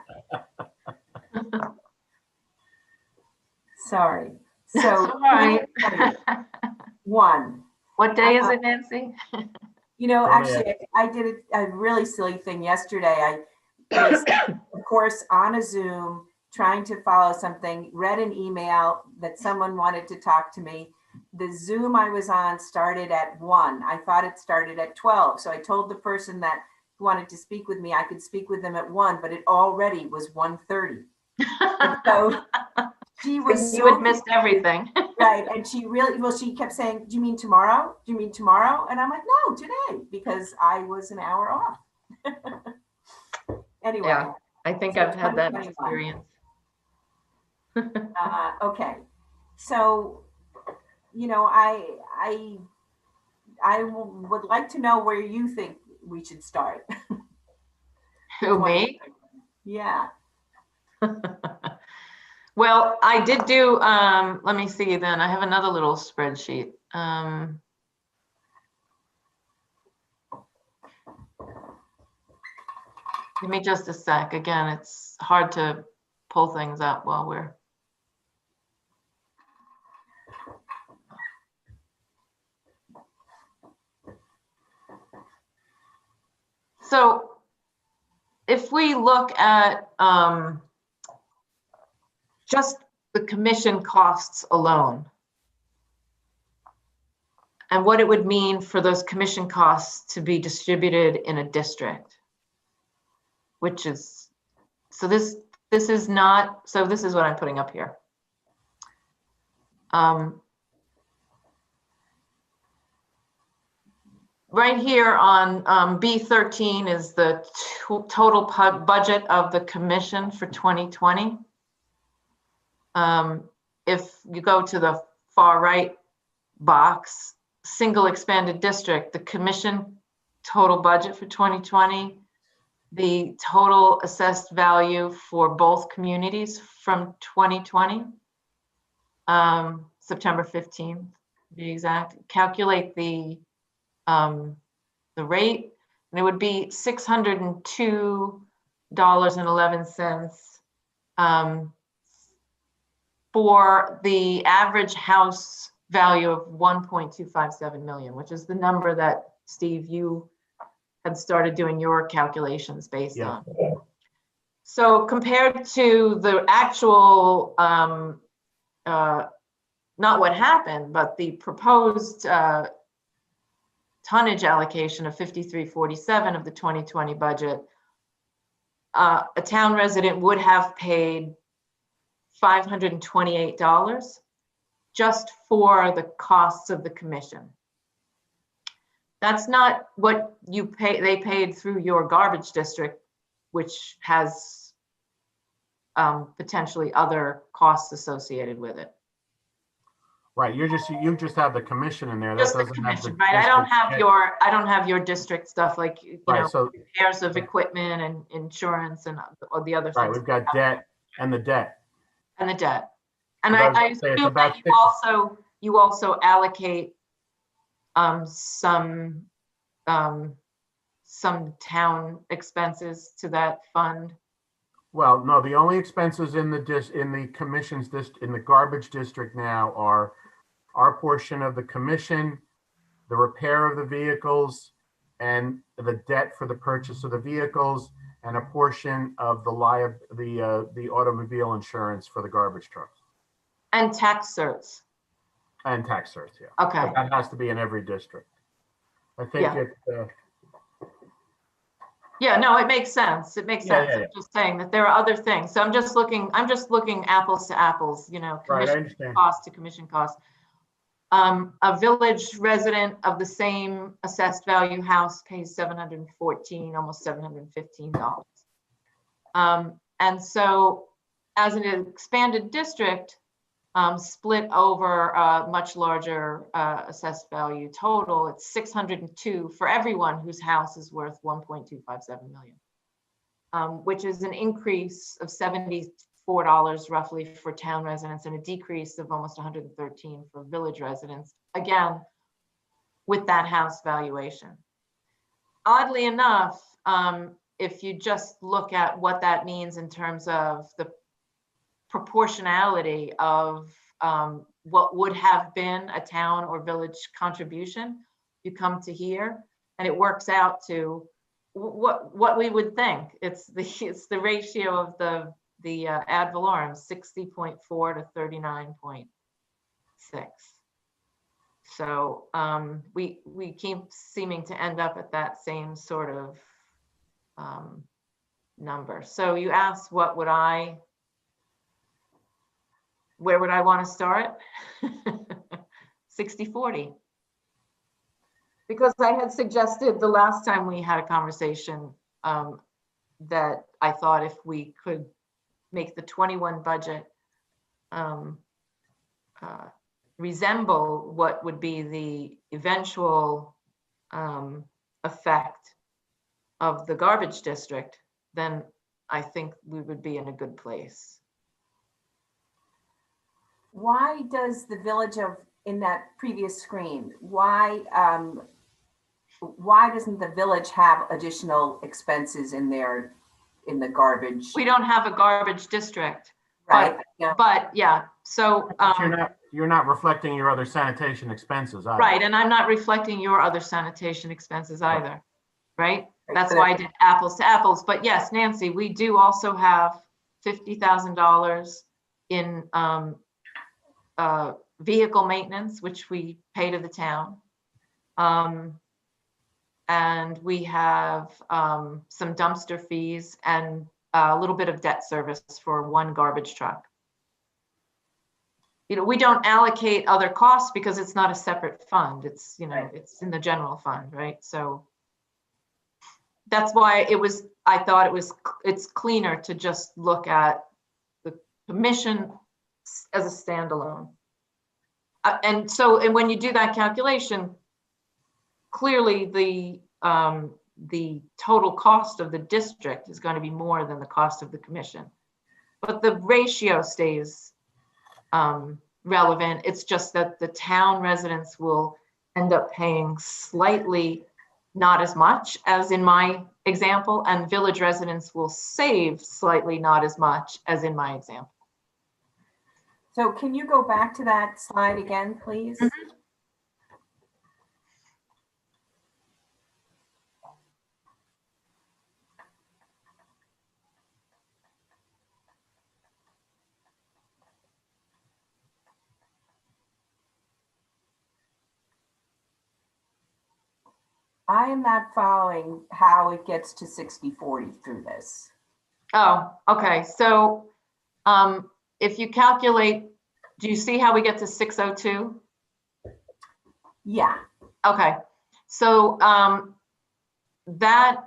Sorry. So, all right. 1. What day is it, Nancy? Actually, I did a really silly thing yesterday. I was, of course, on a Zoom trying to follow something, read an email that someone wanted to talk to me. The Zoom I was on started at 1. I thought it started at 12. So I told the person that wanted to speak with me, I could speak with them at 1, but it already was 1:30. So she was you had missed everything. Right. And she she kept saying, do you mean tomorrow? Do you mean tomorrow? And I'm like, no, today, because I was an hour off. Anyway. Yeah, I think I've had that experience. Okay. So, I would like to know where you think we should start. Who, me? Yeah. Well, I did do, let me see then. I have another little spreadsheet. Give me just a sec. Again, it's hard to pull things up while we're. So if we look at just the commission costs alone, and what it would mean for those commission costs to be distributed in a district, which is, so this is not, so this is what I'm putting up here. Right here on B13 is the total budget of the commission for 2020. If you go to the far right box, single expanded district, the commission total budget for 2020, the total assessed value for both communities from 2020, September 15th, to be exact, calculate the rate, and it would be $602.11 for the average house value of 1.257 million, which is the number that, Steve, you had started doing your calculations based on. So compared to the actual, not what happened, but the proposed tonnage allocation of 5347 of the 2020 budget, a town resident would have paid $528 just for the costs of the commission. That's not what you pay, they paid through your garbage district, which has potentially other costs associated with it. Right, you just have the commission in there. That Just the doesn't have commission, the right? I don't district- have your district stuff, like, you Right, know, so, repairs of equipment and insurance and all the other right, things. we've got debt and the debt. And the debt. And But I was I gonna say, it's assume about that you also allocate some town expenses to that fund. Well, no, the only expenses in the in the garbage district now are our portion of the commission, the repair of the vehicles, and the debt for the purchase of the vehicles, and a portion of the automobile insurance for the garbage trucks. And tax certs. And tax certs, yeah. Okay. But that has to be in every district. I think Yeah. Yeah, no, it makes sense. It makes sense. I'm just saying that there are other things. So I'm just looking apples to apples, you know, Right, I commission understand. cost to commission cost. A village resident of the same assessed value house pays $714, almost $715. And so as an expanded district, split over a much larger assessed value total, it's 602 for everyone whose house is worth 1.257 million, which is an increase of $74 roughly for town residents and a decrease of almost 113 for village residents, again, with that house valuation. Oddly enough, if you just look at what that means in terms of the proportionality of what would have been a town or village contribution, you come to here and it works out to what we would think. It's the ratio of the ad valorem, 60.4 to 39.6. So we keep seeming to end up at that same sort of number. So you asked, where would I want to start? 60-40. Because I had suggested the last time we had a conversation that I thought if we could make the 21 budget resemble what would be the eventual effect of the garbage district, then I think we would be in a good place. Why does the village in that previous screen, why doesn't the village have additional expenses in their in the garbage, We don't have a garbage district, right? Yeah. but yeah, so, But you're not reflecting your other sanitation expenses either. right, and I'm not reflecting your other sanitation expenses either, right? That's so why I did apples to apples, but yes, Nancy, we do also have $50,000 in vehicle maintenance, which we pay to the town. And we have some dumpster fees and a little bit of debt service for one garbage truck. You know, we don't allocate other costs because it's not a separate fund. It's, you know, Right. it's in the general fund, right? So that's why I thought it's cleaner to just look at the commission as a standalone. And when you do that calculation, clearly the total cost of the district is going to be more than the cost of the commission. But the ratio stays relevant. It's just that the town residents will end up paying slightly not as much as in my example, and village residents will save slightly not as much as in my example. So can you go back to that slide again, please? Mm-hmm. I am not following how it gets to 60/40 through this. Oh, okay. So if you calculate, do you see how we get to 602? Yeah, Okay. So that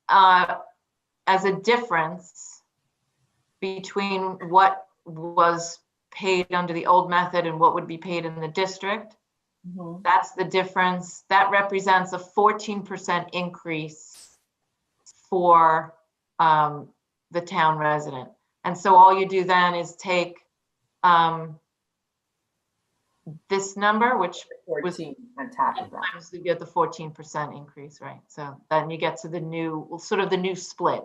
as a difference between what was paid under the old method and what would be paid in the district, that's the difference. That represents a 14% increase for the town resident. And so all you do then is take this number, which was 14 on top of that. times you get the 14% increase, right? So then you get to the new, sort of the new split,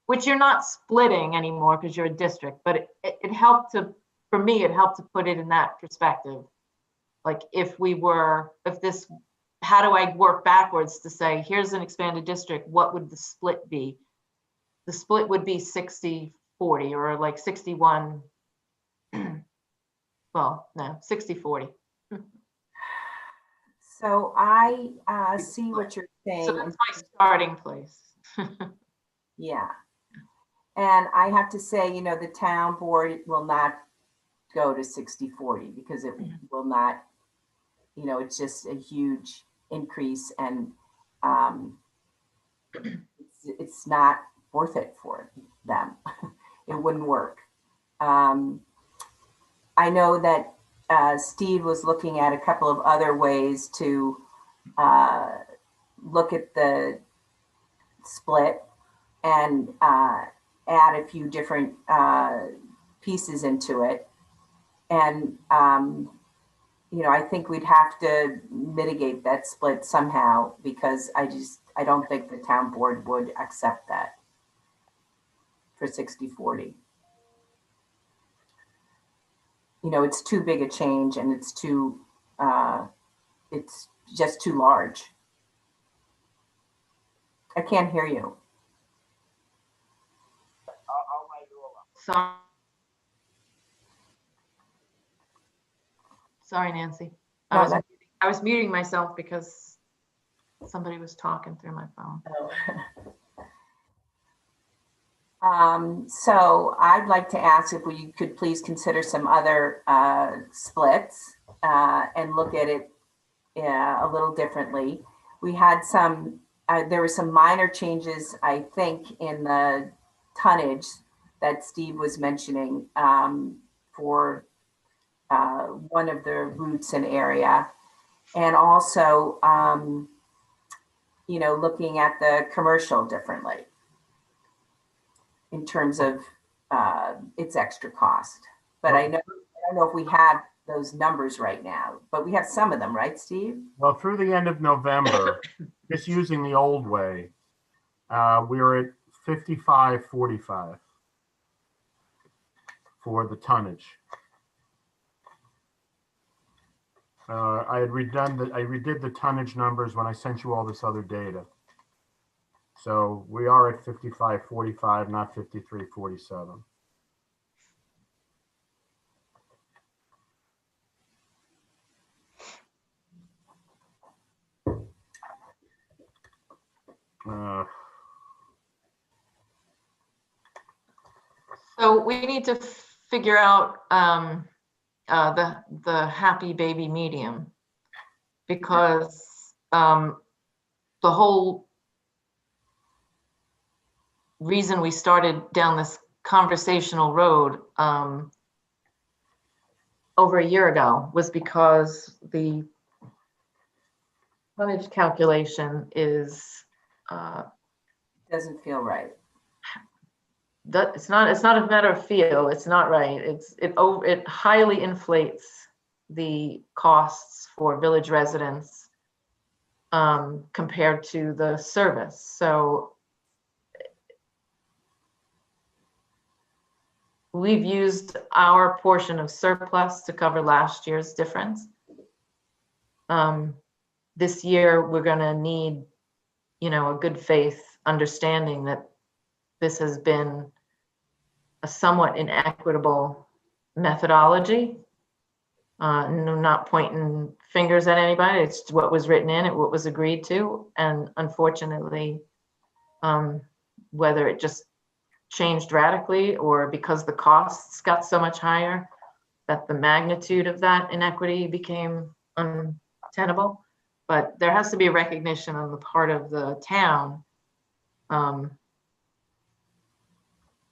which you're not splitting anymore because you're a district, but it helped to, for me, it helped to put it in that perspective. Like how do I work backwards to say, here's an expanded district, what would the split be? The split would be 60-40 or like 61, well, no, 60-40. So I see what you're saying. So that's my starting place. Yeah. And I have to say, you know, the town board will not go to 60/40 because it will not, you know, it's just a huge increase and it's not worth it for them. It wouldn't work. I know that Steve was looking at a couple of other ways to look at the split and add a few different pieces into it. And, you know, I think we'd have to mitigate that split somehow because I don't think the town board would accept that for 60/40. You know, it's too big a change and it's just too large. I can't hear you. Sorry, Nancy. No, I was muting myself because somebody was talking through my phone. So I'd like to ask if we could please consider some other splits and look at it a little differently. We had there were some minor changes, I think, in the tonnage that Steve was mentioning for one of the routes and area. And also, you know, looking at the commercial differently in terms of its extra cost. But I don't know if we have those numbers right now, but we have some of them, right, Steve? Well, through the end of November, just using the old way, we were at 55.45 for the tonnage. I redid the tonnage numbers when I sent you all this other data. So we are at 55.45, not 53.47. So we need to figure out the happy baby medium, because the whole reason we started down this conversational road over a year ago was because the tonnage calculation is Doesn't feel right. it's not a matter of feel, it's not right. It highly inflates the costs for village residents compared to the service. So we've used our portion of surplus to cover last year's difference. This year, we're going to need, a good faith understanding that this has been a somewhat inequitable methodology. Not pointing fingers at anybody. It's what was written in it, what was agreed to. And unfortunately, whether it just changed radically or because the costs got so much higher that the magnitude of that inequity became untenable. But there has to be a recognition on the part of the town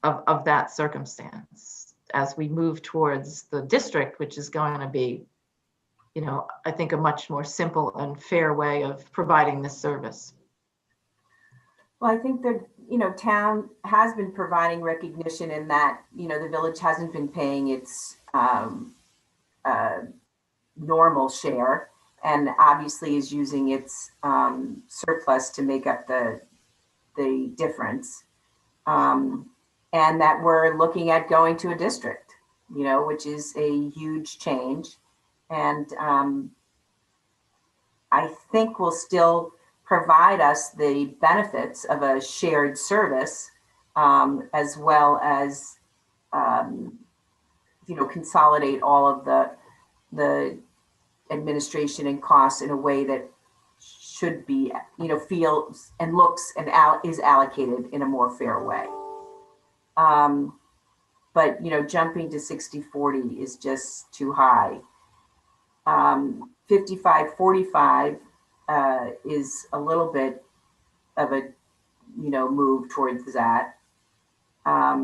of that circumstance as we move towards the district, which is going to be, I think a much more simple and fair way of providing this service. Well, I think that, town has been providing recognition in that, the village hasn't been paying its normal share, and obviously is using its surplus to make up the difference. And that we're looking at going to a district, which is a huge change. And I think will still provide us the benefits of a shared service, as well as, consolidate all of the administration and costs in a way that should be, feels and looks and is allocated in a more fair way. But, jumping to 60-40 is just too high. 55-45 is a little bit of a, move towards that. I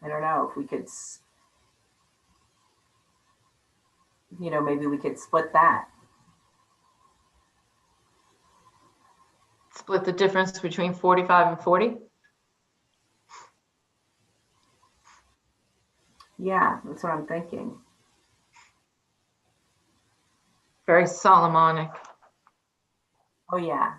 don't know if we could, maybe we could split that. Split the difference between 45 and 40? Yeah, that's what I'm thinking. Very Solomonic. Oh, yeah.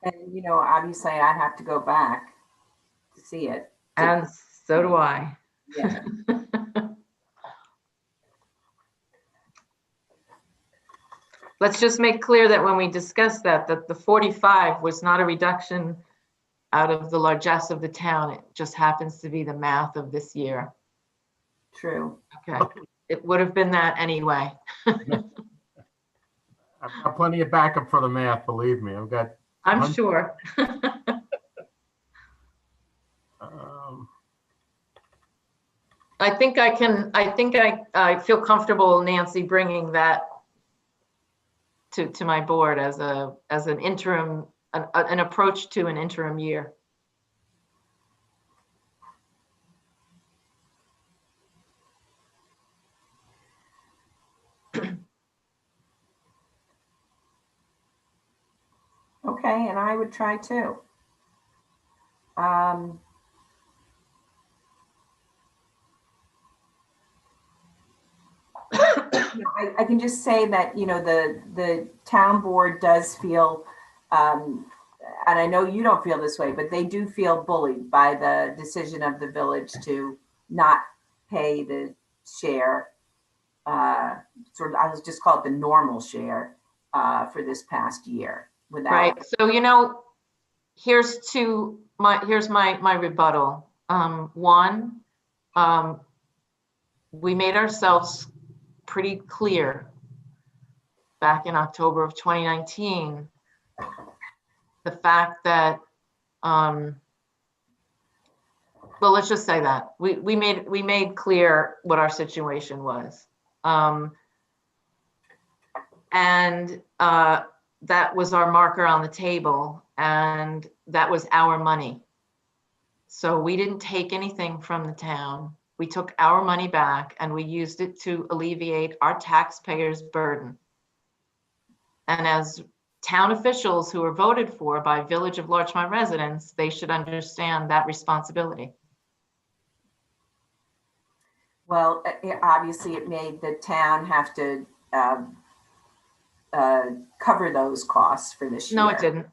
And, obviously I'd have to go back to see it. And so do I. Yeah. Let's just make clear that when we discussed that the 45 was not a reduction out of the largesse of the town. It just happens to be the math of this year. True. Okay. It would have been that anyway. I've got plenty of backup for the math, believe me. I'm sure. I think I feel comfortable, Nancy, bringing that to my board as an interim, an approach to an interim year. Okay, and I would try too. I can just say that, the town board does feel, and I know you don't feel this way, but they do feel bullied by the decision of the village to not pay the share, sort of, I was just call it the normal share, for this past year without. Right. So, here's my rebuttal. One, we made ourselves pretty clear back in October of 2019, the fact that, well, let's just say that we made clear what our situation was. And that was our marker on the table, and that was our money. So we didn't take anything from the town. We took our money back and we used it to alleviate our taxpayers' burden. And as town officials who are voted for by Village of Larchmont residents, they should understand that responsibility. Well, obviously it made the town have to cover those costs for this year. No, it didn't.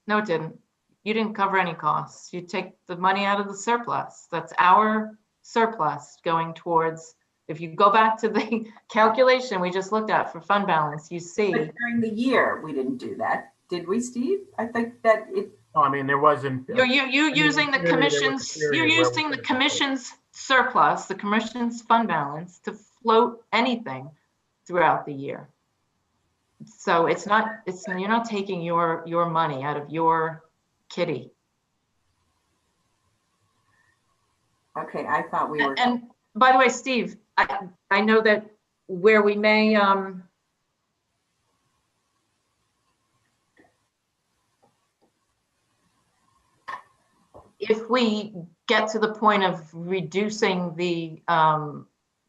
No, it didn't. You didn't cover any costs. You take the money out of the surplus. That's our surplus going towards, if you go back to the calculation we just looked at for fund balance, you see. But during the year, we didn't do that, did we, Steve? I think that it. No, I mean, there wasn't. You're using the commission's, you're using the commission's surplus, the commission's fund balance to float anything throughout the year. So you're not taking your money out of your kitty. Okay, I thought we were. And by the way, Steve, I know that where we may, if we get to the point of reducing the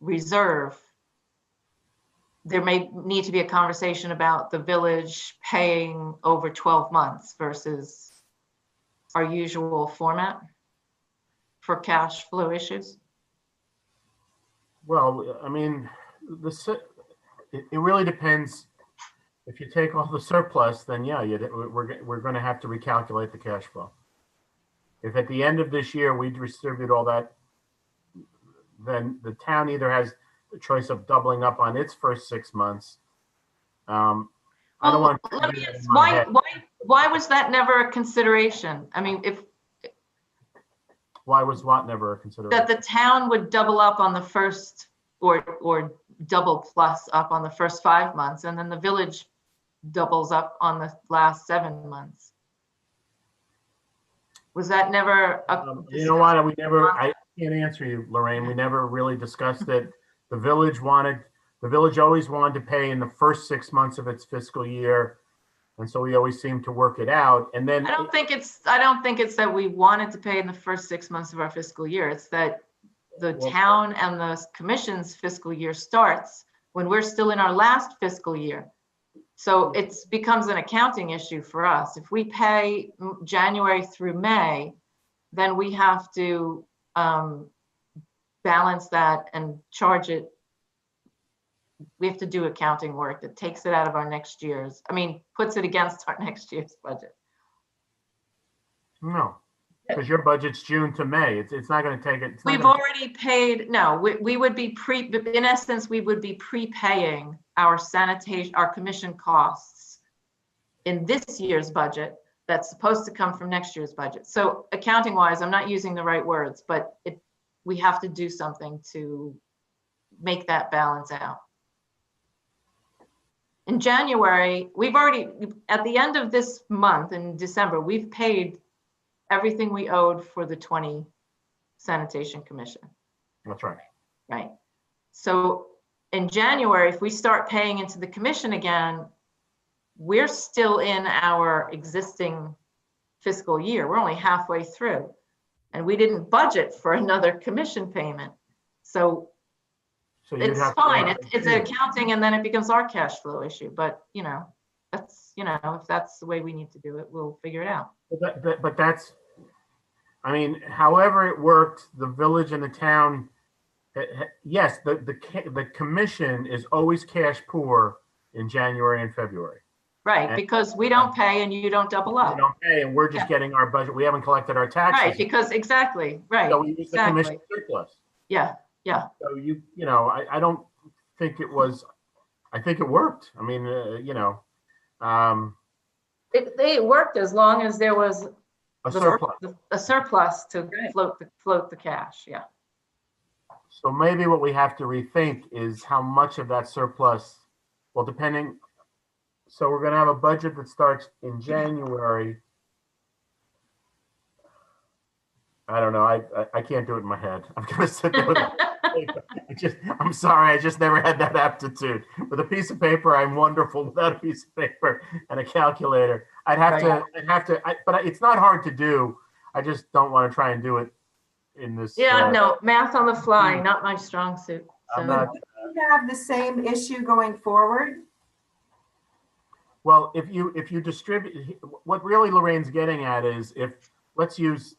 reserve, there may need to be a conversation about the village paying over 12 months versus our usual format for cash flow issues. Well, I mean, it really depends. If you take all the surplus, then yeah, we're going to have to recalculate the cash flow. If at the end of this year we distribute all that, then the town either has the choice of doubling up on its first 6 months. I don't want. Let me ask, why was that never a consideration? I mean, why was what never a consideration? That the town would double up on the first, or double plus up on the first 5 months, and then the village doubles up on the last 7 months. Was that never a you know what? I can't answer you, Lorraine. We never really discussed it. The village always wanted to pay in the first 6 months of its fiscal year. And so we always seemed to work it out. And then I don't think it's that we wanted to pay in the first 6 months of our fiscal year. It's that the town and the commission's fiscal year starts when we're still in our last fiscal year. So it becomes an accounting issue for us. If we pay January through May, then we have to balance that and charge it. We have to do accounting work that takes it out of our next year's, puts it against our next year's budget. No, because your budget's June to May. It's not going to take it. We've already paid. No, we would be in essence, we would be prepaying our sanitation, our commission costs in this year's budget that's supposed to come from next year's budget. So accounting wise, I'm not using the right words, but we have to do something to make that balance out. In January, we've already, at the end of this month in December, we've paid everything we owed for the 20 sanitation commission. That's right. Right. So in January, if we start paying into the commission again, we're still in our existing fiscal year. We're only halfway through, and we didn't budget for another commission payment. So it's fine. It's accounting, and then it becomes our cash flow issue. But that's if that's the way we need to do it, we'll figure it out. But that's, however it worked, the village and the town Yes, the commission is always cash poor in January and February. Right, And- because we don't pay and you don't double We up. don't pay, and we're just Yeah. getting our budget. We haven't collected our Right, taxes. because exactly, right, So we use the commission exactly. surplus. Yeah, yeah. So I don't think it was, I think it worked. I mean, It worked as long as there was a surplus. a surplus to Right. float the cash, yeah. So maybe what we have to rethink is how much of that surplus, well, depending, so we're gonna have a budget that starts in January. I don't know, I can't do it in my head. I'm gonna sit there with I'm sorry, I just never had that aptitude. With a piece of paper, I'm wonderful. Without a piece of paper and a calculator, I'd have to, but it's not hard to do. I just don't want to try and do it in this. Yeah, no, math on the fly, not my strong suit. I'm So, not, We have the same issue going forward. well, if you distribute, what really Lorraine's getting at is let's use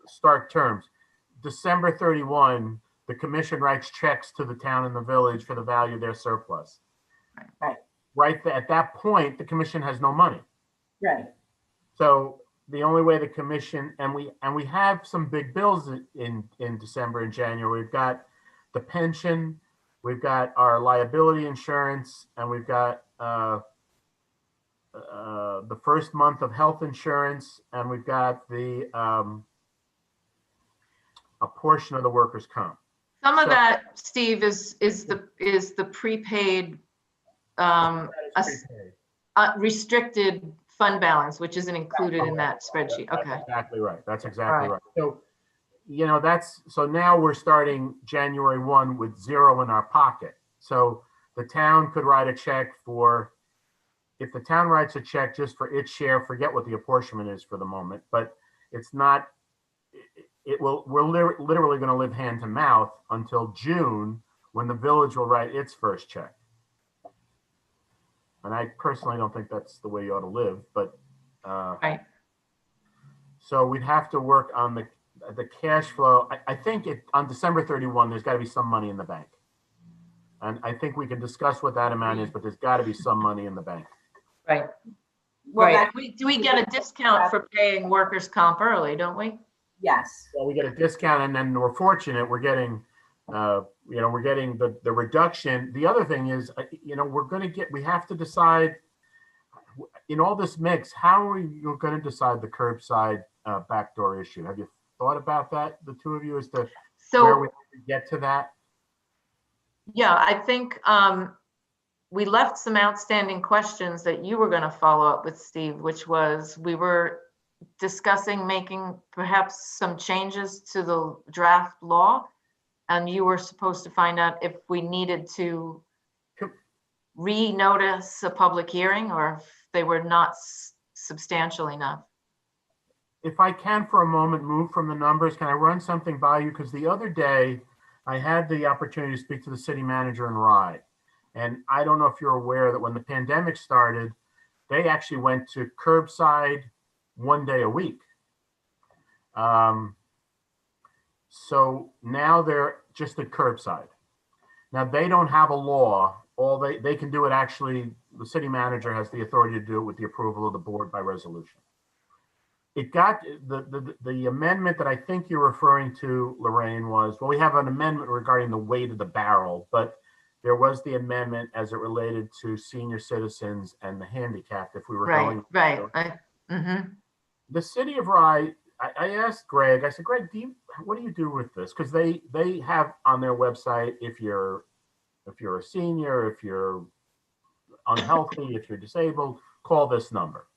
stark terms. December 31, the commission writes checks to the town and the village for the value of their surplus. Right. Right at that point, the commission has no money. Right. So the only way the commission, and we have some big bills in December and January. We've got the pension, we've got our liability insurance, and we've got the first month of health insurance, and we've got a portion of the workers' comp. some of So- that, Steve, is the prepaid, restricted fund balance, which isn't included in that spreadsheet. That's Okay, exactly right. That's exactly Right. right. So, so now we're starting January 1 with zero in our pocket. So the town could write a check if the town writes a check just for its share, forget what the apportionment is for the moment, but it's not, we're literally going to live hand to mouth until June, when the village will write its first check. And I personally don't think that's the way you ought to live, but right. so we'd have to work on the cash flow. I think on December 31, there's got to be some money in the bank. And I think we can discuss what that amount is, but there's got to be some money in the bank. Right, Well, right. that- Do we get a discount for paying workers' comp early, don't we? Yes. Well, we get a discount, and then we're fortunate, we're getting, we're getting the reduction. The other thing is, we have to decide, in all this mix, how are you going to decide the curbside backdoor issue? Have you thought about that, the two of you, as to where we get to that? Yeah, I think we left some outstanding questions that you were going to follow up with, Steve, which was we were discussing making perhaps some changes to the draft law. And you were supposed to find out if we needed to re-notice a public hearing or if they were not substantial enough. If I can for a moment move from the numbers, can I run something by you? Because the other day I had the opportunity to speak to the city manager in Rye. And I don't know if you're aware that when the pandemic started, they actually went to curbside 1 day a week. So now they're just at curbside. Now they don't have a law. All they can do it, actually, the city manager has the authority to do it with the approval of the board by resolution. It got the amendment that I think you're referring to, Lorraine, was, well, we have an amendment regarding the weight of the barrel, but there was the amendment as it related to senior citizens and the handicapped, if we were going. Right. The city of Rye, I asked Greg, I said, Greg, what do you do with this? Because they have on their website, if you're a senior, if you're unhealthy, if you're disabled, call this number.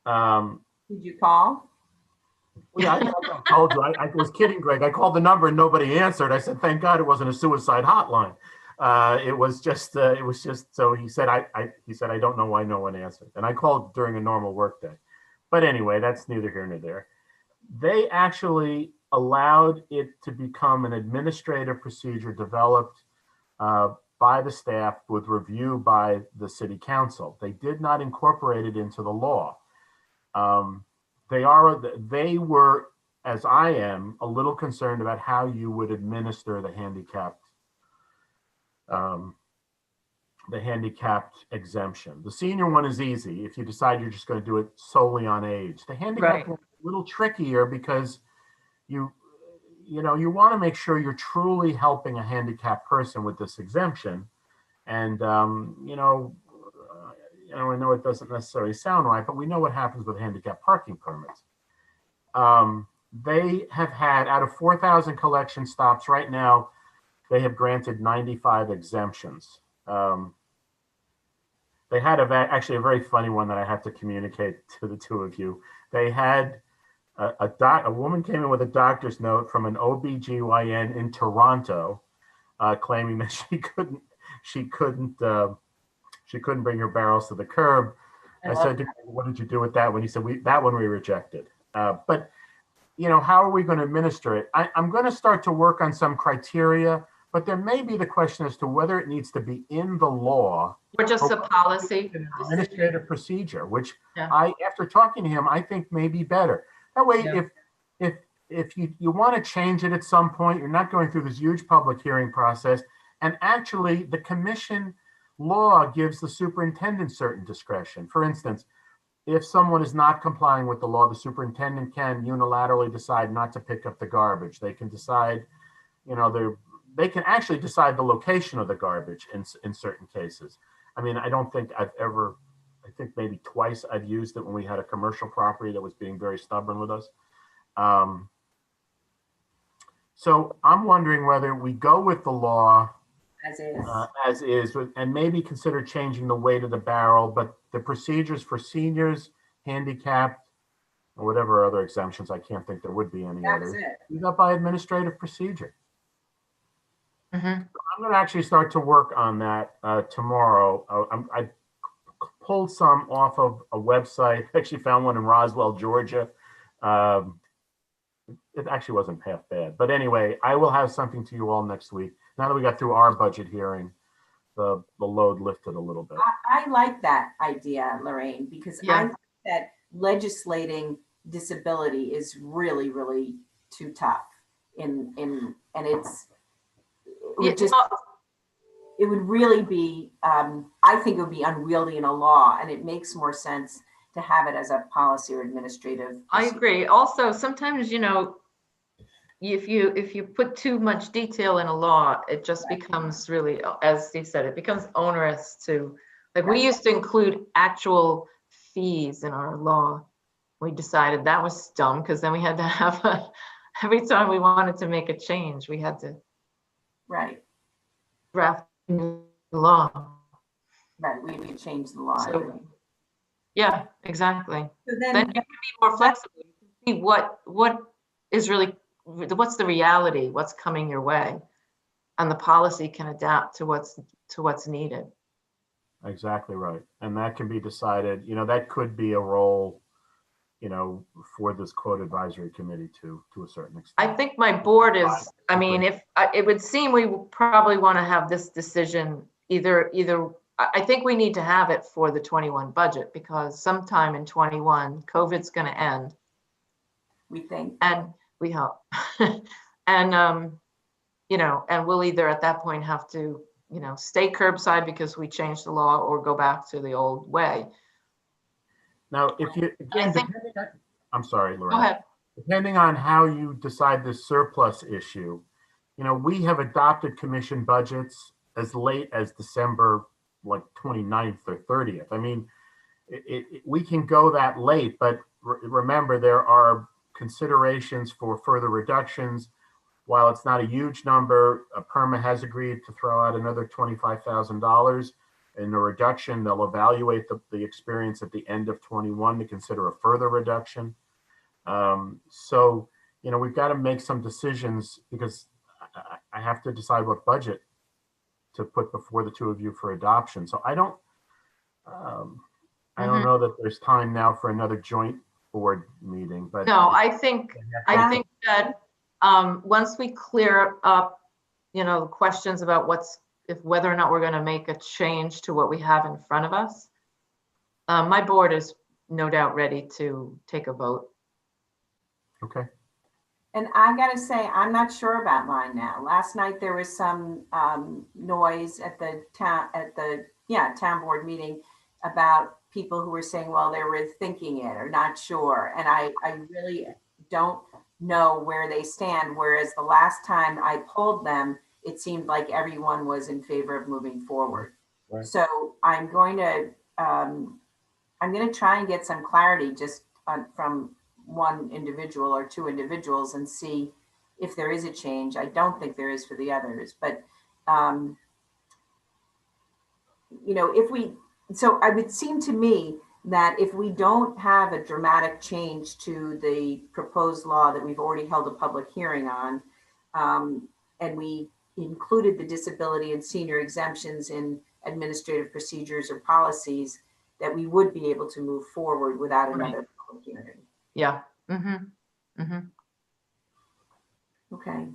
Did you call? Yeah, I told you. I was kidding, Greg. I called the number and nobody answered. I said, thank God it wasn't a suicide hotline. It was just. So he said, I don't know why no one answered. And I called during a normal work day. But anyway, that's neither here nor there. They actually allowed it to become an administrative procedure developed by the staff with review by the city council. They did not incorporate it into the law. They were as I am, a little concerned about how you would administer the handicapped exemption. The senior one is easy if you decide you're just going to do it solely on age. The handicapped one is a little trickier because you want to make sure you're truly helping a handicapped person with this exemption. And I know it doesn't necessarily sound right, but we know what happens with handicap parking permits. They have had, out of 4,000 collection stops right now, they have granted 95 exemptions. They had actually a very funny one that I have to communicate to the two of you. They had a woman came in with a doctor's note from an OBGYN in Toronto, claiming that she couldn't bring her barrels to the curb. I said, "What did you do with that one?" He said, "That one we rejected." But how are we going to administer it? I'm going to start to work on some criteria, but there may be the question as to whether it needs to be in the law or just a policy, an administrative procedure, which Yeah. after talking to him, I think may be better. That way, if you want to change it at some point, you're not going through this huge public hearing process. And actually, the commission law gives the superintendent certain discretion. For instance, if someone is not complying with the law, the superintendent can unilaterally decide not to pick up the garbage. They can decide, they can actually decide the location of the garbage in certain cases. I mean, I don't think I think maybe twice I've used it when we had a commercial property that was being very stubborn with us. So I'm wondering whether we go with the law as is, and maybe consider changing the weight of the barrel, but the procedures for seniors, handicapped, or whatever other exemptions, I can't think there would be any others. Do that by administrative procedure. Mm-hmm. I'm going to actually start to work on that tomorrow. I pulled some off of a website. Actually found one in Roswell, Georgia. It actually wasn't half bad. But anyway, I will have something to you all next week. Now that we got through our budget hearing, the load lifted a little bit. I like that idea, Lorraine, because I think that legislating disability is really, really too tough. And it would really be, I think it would be unwieldy in a law, and it makes more sense to have it as a policy or administrative. I agree. Also, sometimes, if you put too much detail in a law, it just becomes really, as Steve said, it becomes onerous to, like, we used to include actual fees in our law. We decided that was dumb because then we had to have every time we wanted to make a change, we had to draft new law. Right, we changed the law. So, yeah, exactly. So then you can be more flexible. You can see what is really, what's the reality, what's coming your way, and the policy can adapt to what's needed. Exactly right, and that can be decided. That could be a role, for this quote advisory committee to a certain extent. I think my board is. I mean, if it would seem we probably want to have this decision either. I think we need to have it for the 21 budget because sometime in 21, COVID's going to end. We think, and we hope, and and we'll either at that point have to, stay curbside because we changed the law, or go back to the old way. Now, if you again, I'm sorry, Lorraine. Go ahead. Depending on how you decide this surplus issue, we have adopted commission budgets as late as December, like 29th or 30th. I mean, we can go that late, but remember there are considerations for further reductions. While it's not a huge number, PERMA has agreed to throw out another $25,000 in a reduction. They'll evaluate the experience at the end of 21 to consider a further reduction. So, we've got to make some decisions because I have to decide what budget to put before the two of you for adoption. So I don't know that there's time now for another joint board meeting, but no, I think that once we clear up, the questions about whether or not we're going to make a change to what we have in front of us, my board is no doubt ready to take a vote. Okay. And I gotta say, I'm not sure about mine now. Last night there was some noise at the town board meeting about people who were saying, well, they were thinking it or not sure. And I really don't know where they stand. Whereas the last time I polled them, it seemed like everyone was in favor of moving forward. Right. So I'm going to try and get some clarity just from one individual or two individuals and see if there is a change. I don't think there is for the others, but so it would seem to me that if we don't have a dramatic change to the proposed law that we've already held a public hearing on, and we included the disability and senior exemptions in administrative procedures or policies, that we would be able to move forward without another public hearing. Yeah. Mm-hmm. Mm-hmm. Okay.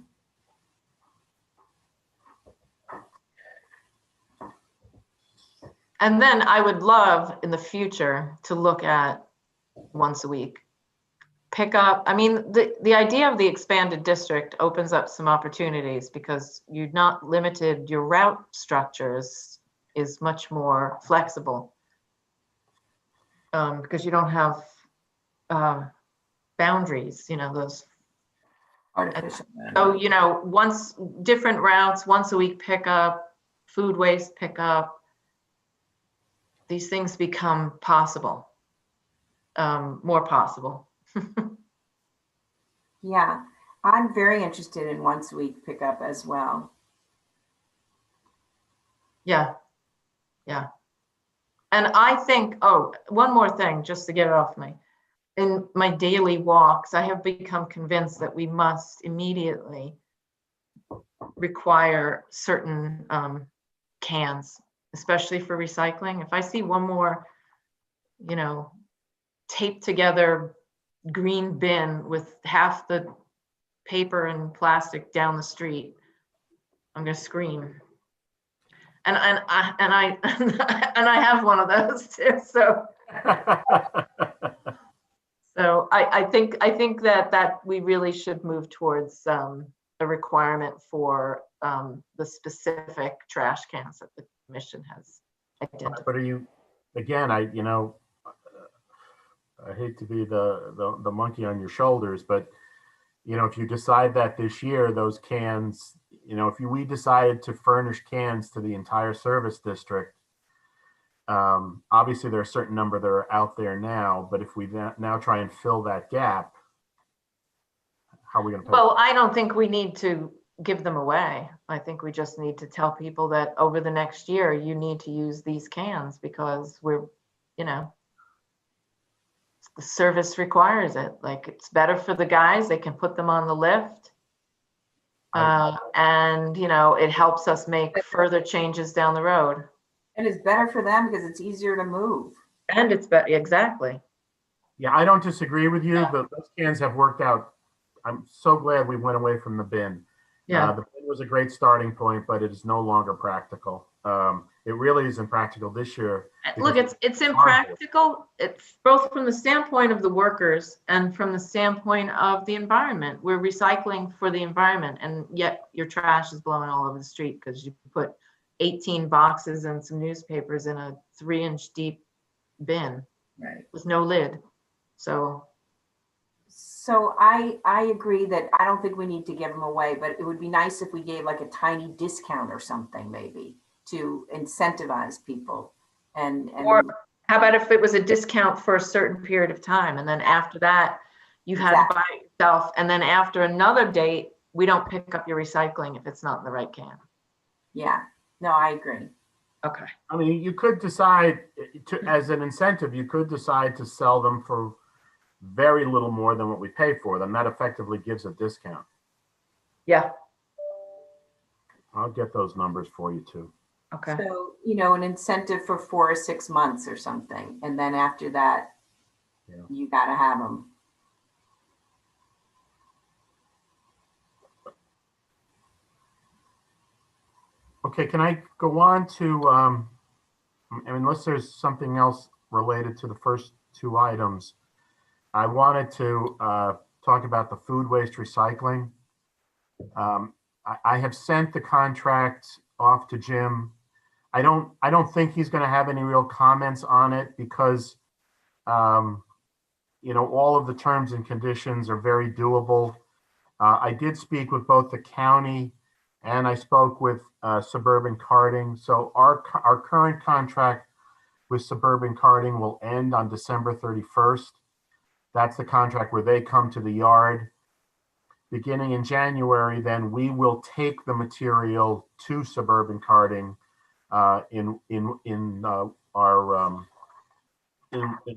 And then I would love in the future to look at once a week pick up. I mean, the idea of the expanded district opens up some opportunities because you're not limited. Your route structures is much more flexible because you don't have boundaries, those Artificial. so, once different routes, once a week pickup, food waste pickup, these things become possible, more possible. Yeah, I'm very interested in once a week pickup as well. Yeah. Yeah. And I think, one more thing, just to get it off me. In my daily walks, I have become convinced that we must immediately require certain cans, especially for recycling. If I see one more, taped together green bin with half the paper and plastic down the street, I'm gonna scream. And I have one of those too. So I think that we really should move towards a requirement for the specific trash cans that the commission has identified. But I hate to be the monkey on your shoulders, but if you decide that this year, those cans, if we decided to furnish cans to the entire service district, obviously there are a certain number that are out there now, but if we now try and fill that gap, how are we going to pay? Well, I don't think we need to give them away. I think we just need to tell people that over the next year, you need to use these cans because the service requires it. Like, it's better for the guys. They can put them on the lift. And, it helps us make further changes down the road. And it's better for them because it's easier to move. And it's better. Exactly. Yeah, I don't disagree with you. Those cans have worked out. I'm so glad we went away from the bin. Yeah. The bin was a great starting point, but it is no longer practical. It really isn't practical this year. Look, it's impractical. It's both from the standpoint of the workers and from the standpoint of the environment. We're recycling for the environment, and yet your trash is blowing all over the street because you put 18 boxes and some newspapers in a 3-inch deep bin, right, with no lid. So I agree that I don't think we need to give them away, but it would be nice if we gave like a tiny discount or something, maybe, to incentivize people. Or how about if it was a discount for a certain period of time, and then after that you had to buy it yourself, and then after another date we don't pick up your recycling if it's not in the right can. Yeah, no, I agree. Okay. I mean, you could decide as an incentive, you could decide to sell them for very little more than what we pay for them. That effectively gives a discount. Yeah. I'll get those numbers for you too. Okay. So, an incentive for 4 or 6 months or something. And then after that, you got to have them. Okay, can I go on to, unless there's something else related to the first two items, I wanted to talk about the food waste recycling. I have sent the contract off to Jim. I don't think he's going to have any real comments on it because, all of the terms and conditions are very doable. I did speak with both the county and I spoke with Suburban Carting. So our current contract with Suburban Carting will end on December 31st. That's the contract where they come to the yard. Beginning in January, then we will take the material to Suburban Carting in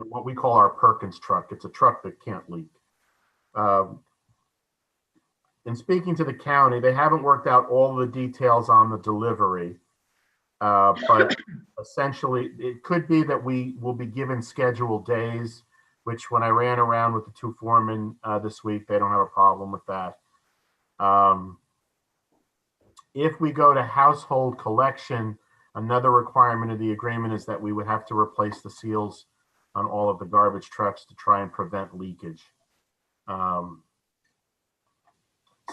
what we call our Perkins truck. It's a truck that can't leak. In speaking to the county, they haven't worked out all the details on the delivery, but essentially it could be that we will be given scheduled days, which when I ran around with the two foremen this week, they don't have a problem with that. If we go to household collection, another requirement of the agreement is that we would have to replace the seals on all of the garbage trucks to try and prevent leakage.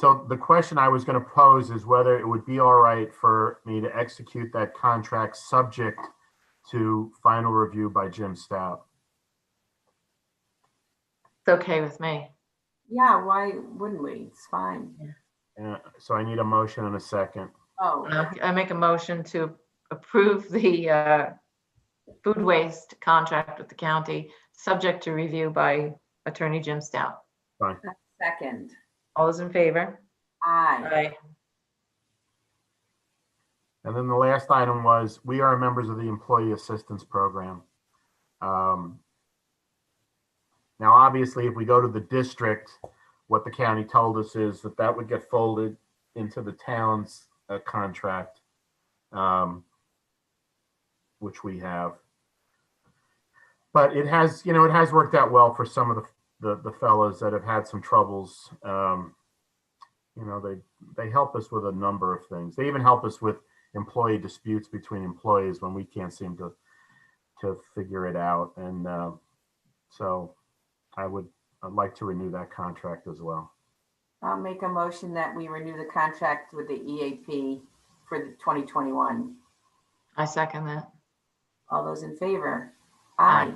So the question I was going to pose is whether it would be all right for me to execute that contract subject to final review by Jim Stout. It's okay with me. Yeah, why wouldn't we? It's fine. So I need a motion and a second. Oh, I make a motion to approve the food waste contract with the county, subject to review by Attorney Jim Stout. Fine. second. All those in favor? Aye. Aye. And then the last item was, we are members of the Employee Assistance Program. Now, obviously, if we go to the district, what the county told us is that that would get folded into the town's contract, which we have. But it has, it has worked out well for some of the fellows that have had some troubles. They help us with a number of things. They even help us with employee disputes between employees when we can't seem to figure it out. And so I'd like to renew that contract as well. I'll make a motion that we renew the contract with the EAP for the 2021. I second that. All those in favor? Aye.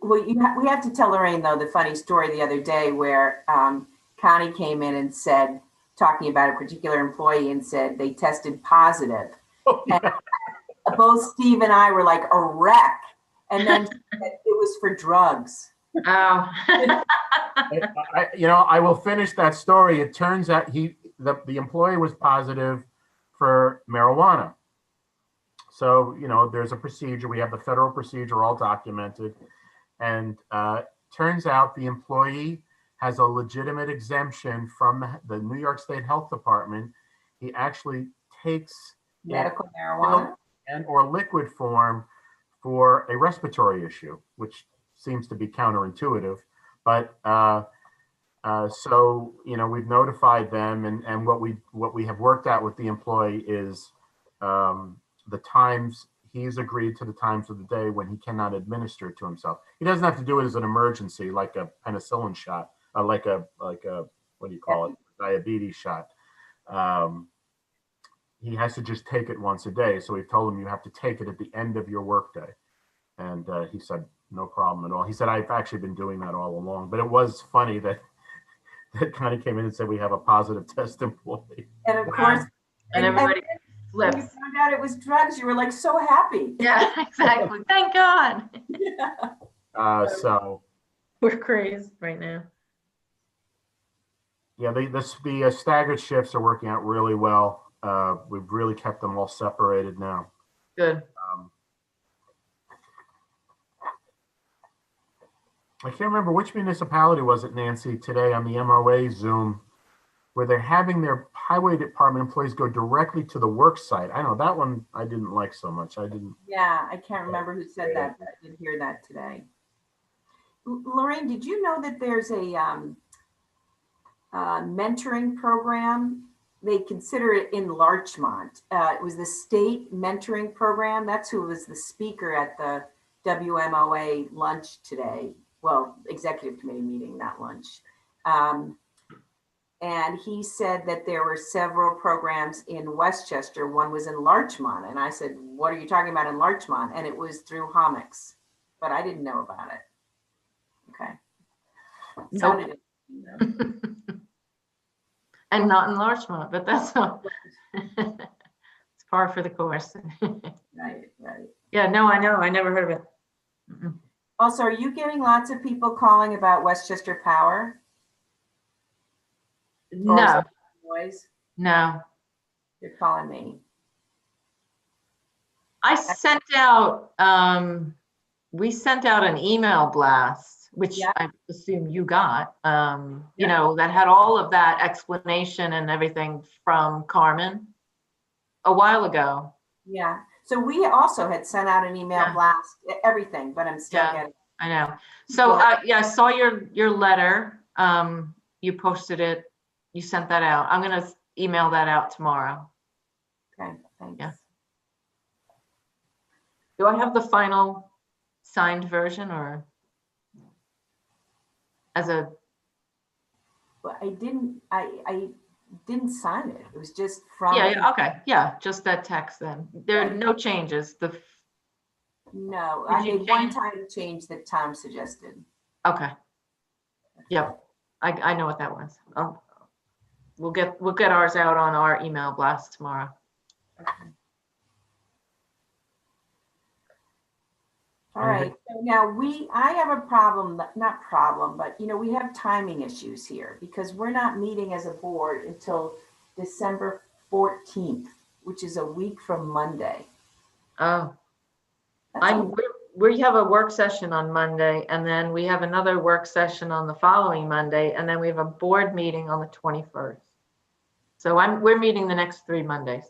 Well, we have to tell Lorraine, though, the funny story the other day where Connie came in and said, talking about a particular employee, and said they tested positive. Oh, yeah. And both Steve and I were like a wreck. And then it was for drugs. Oh. I will finish that story. It turns out the employee was positive for marijuana. So, there's a procedure. We have the federal procedure all documented. And turns out the employee has a legitimate exemption from the New York State Health Department. He actually takes Medical marijuana and or liquid form for a respiratory issue, which seems to be counterintuitive. But so, we've notified them, and what we have worked out with the employee is the times. He's agreed to the times of the day when he cannot administer it to himself. He doesn't have to do it as an emergency, like a penicillin shot, like a what do you call it, diabetes shot. He has to just take it once a day. So we've told him you have to take it at the end of your workday, and he said no problem at all. He said I've actually been doing that all along. But it was funny that kind of came in and said we have a positive test employee. and of course, And everybody when you flips. found out it was drugs, you were like so happy. Yeah, exactly. Thank God. Yeah. So We're crazy right now. yeah, the staggered shifts are working out really well. We've really kept them all separated now. Good. I can't remember which municipality was it, Nancy, today on the MOA Zoom, where they're having their highway department employees go directly to the work site. I know that one I didn't like so much. Yeah, I can't remember who said that, but I did hear that today. Lorraine, did you know that there's a mentoring program? They consider it in Larchmont. It was the state mentoring program. That's who was the speaker at the WMOA lunch today, well, executive committee meeting, not lunch. And he said that there were several programs in Westchester. One was in Larchmont. And I said, what are you talking about in Larchmont? And it was through Homix, but I didn't know about it. Okay. Nope. And not in Larchmont, but that's not, it's par for the course. Right. Yeah, no, I know. I never heard of it. Mm-mm. Also, are you getting lots of people calling about Westchester Power? Or is No, that noise? no. You're calling me. I sent out, we sent out an email blast, which Yeah. I assume you got, you Yeah. know, that had all of that explanation and everything from Carmen a while ago. Yeah. So we also had sent out an email Yeah. blast, everything, but I'm still Yeah. getting. I know. So, yeah, I saw your letter. You posted it. You sent that out. I'm gonna email that out tomorrow. Okay, thanks. Yeah. Do I have the final signed version or as a, But I didn't sign it. It was just from. yeah, okay, yeah, just that text then. There are no changes. No, Did I you made one change- time change that Tom suggested. Okay. Yep, I know what that was. We'll get ours out on our email blast tomorrow. All right, so now I have a problem, not problem, but we have timing issues here because we're not meeting as a board until December 14th, which is a week from Monday. Oh, That's we have a work session on Monday, and then we have another work session on the following Monday, and then we have a board meeting on the 21st. So we're meeting the next 3 Mondays.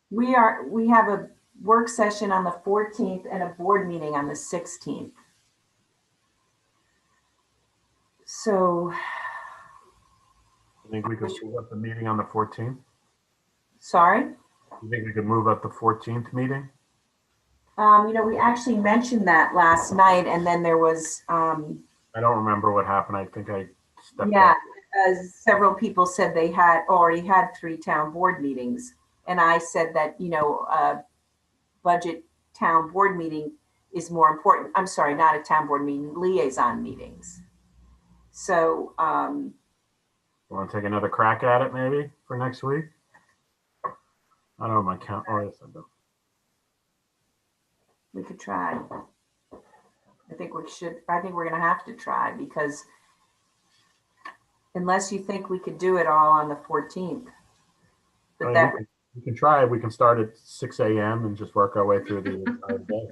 we have a work session on the 14th and a board meeting on the 16th. So I think we could move up the meeting on the 14th. sorry. You think we could move up the 14th meeting? We actually mentioned that last night, and then there was I don't remember what happened. I think I stepped yeah, out. as several people said they had already had 3 town board meetings. And I said that, budget town board meeting is more important. I'm sorry, not a town board meeting, liaison meetings. So, Want to take another crack at it maybe for next week? I don't know my count. Oh, yes, I do. we could try. I think we're going to have to try because unless you think we could do it all on the 14th. But I that mean, we can try. We can start at 6 a.m. and just work our way through the entire day.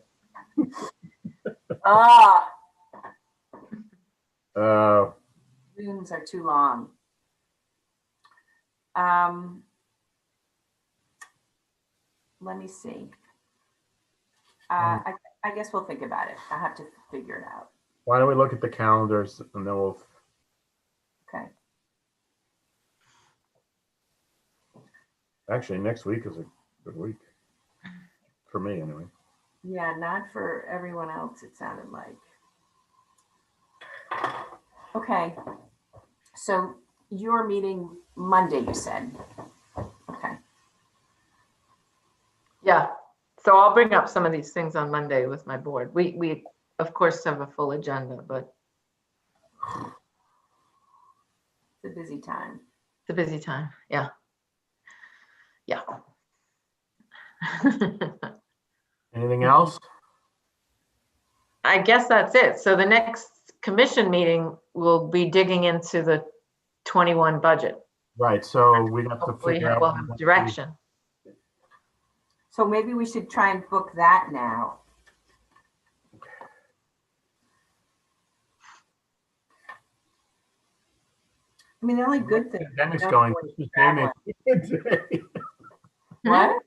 Zooms are too long. Let me see. I guess we'll think about it. I have to figure it out. Why don't we look at the calendars and then we'll. Okay. Actually, next week is a good week for me, anyway. Yeah, not for everyone else, it sounded like. Okay. So you're meeting Monday, you said. Okay. Yeah, so I'll bring up some of these things on Monday with my board. We of course have a full agenda, but It's a busy time. it's a busy time. Yeah. Yeah. Anything else? I guess that's it. So the next commission meeting will be digging into the 21 budget. Right, so we'd have to Hopefully figure out. we'll have direction. So maybe we should try and book that now. I mean, the only good thing. Pandemic's going. Christmas Day may be a good day. What?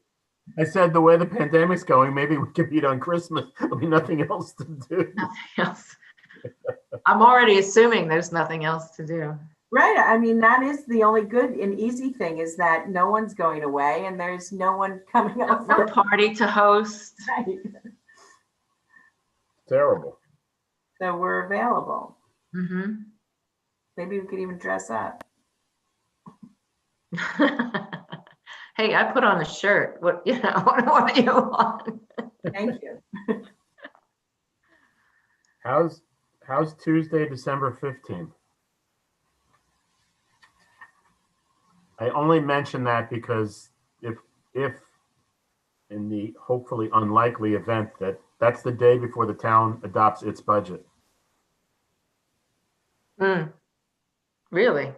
I said the way the pandemic's going, maybe we could meet on Christmas. There'll be nothing else to do. Nothing else. I'm already assuming there's nothing else to do. Right. I mean, that is the only good and easy thing is that no one's going away and there's no one coming No over. party to host. Right. Terrible. So we're available. Mm-hmm. Maybe we could even dress up. Hey, I put on a shirt. What, what do you want? Thank you. How's Tuesday, December 15th? I only mention that because if in the hopefully unlikely event that that's the day before the town adopts its budget. Really?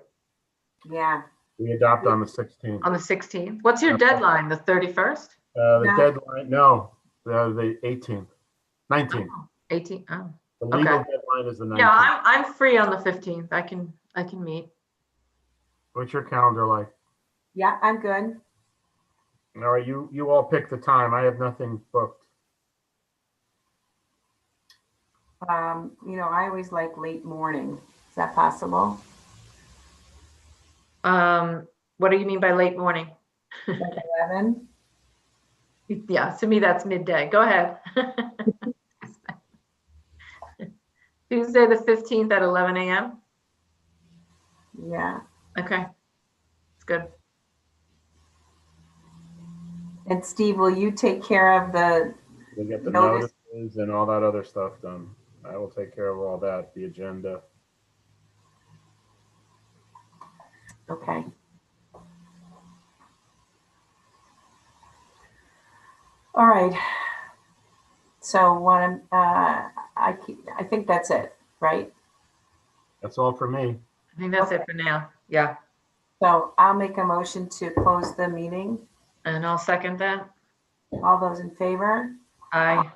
Yeah. We adopt on the 16th. On the 16th? What's your deadline? The 31st? The No. deadline, no, the 18th, 19th. 18th? Oh. The legal Okay. deadline is the 19th. Yeah, I'm free on the 15th. I can meet. What's your calendar like? Yeah, I'm good. All right, you all pick the time. I have nothing booked. I always like late morning. Is that possible? What do you mean by late morning? Like 11? Yeah, to me that's midday. Go ahead. Tuesday the 15th at 11 a.m. Yeah. Okay, it's good. And Steve, will you take care of the We'll get the notice? notices and all that other stuff done. I will take care of all that, the agenda. Okay. All right. So I think that's it, right? That's all for me. I think that's it for now. Yeah, So I'll make a motion to close the meeting. and I'll second that. All those in favor? Aye.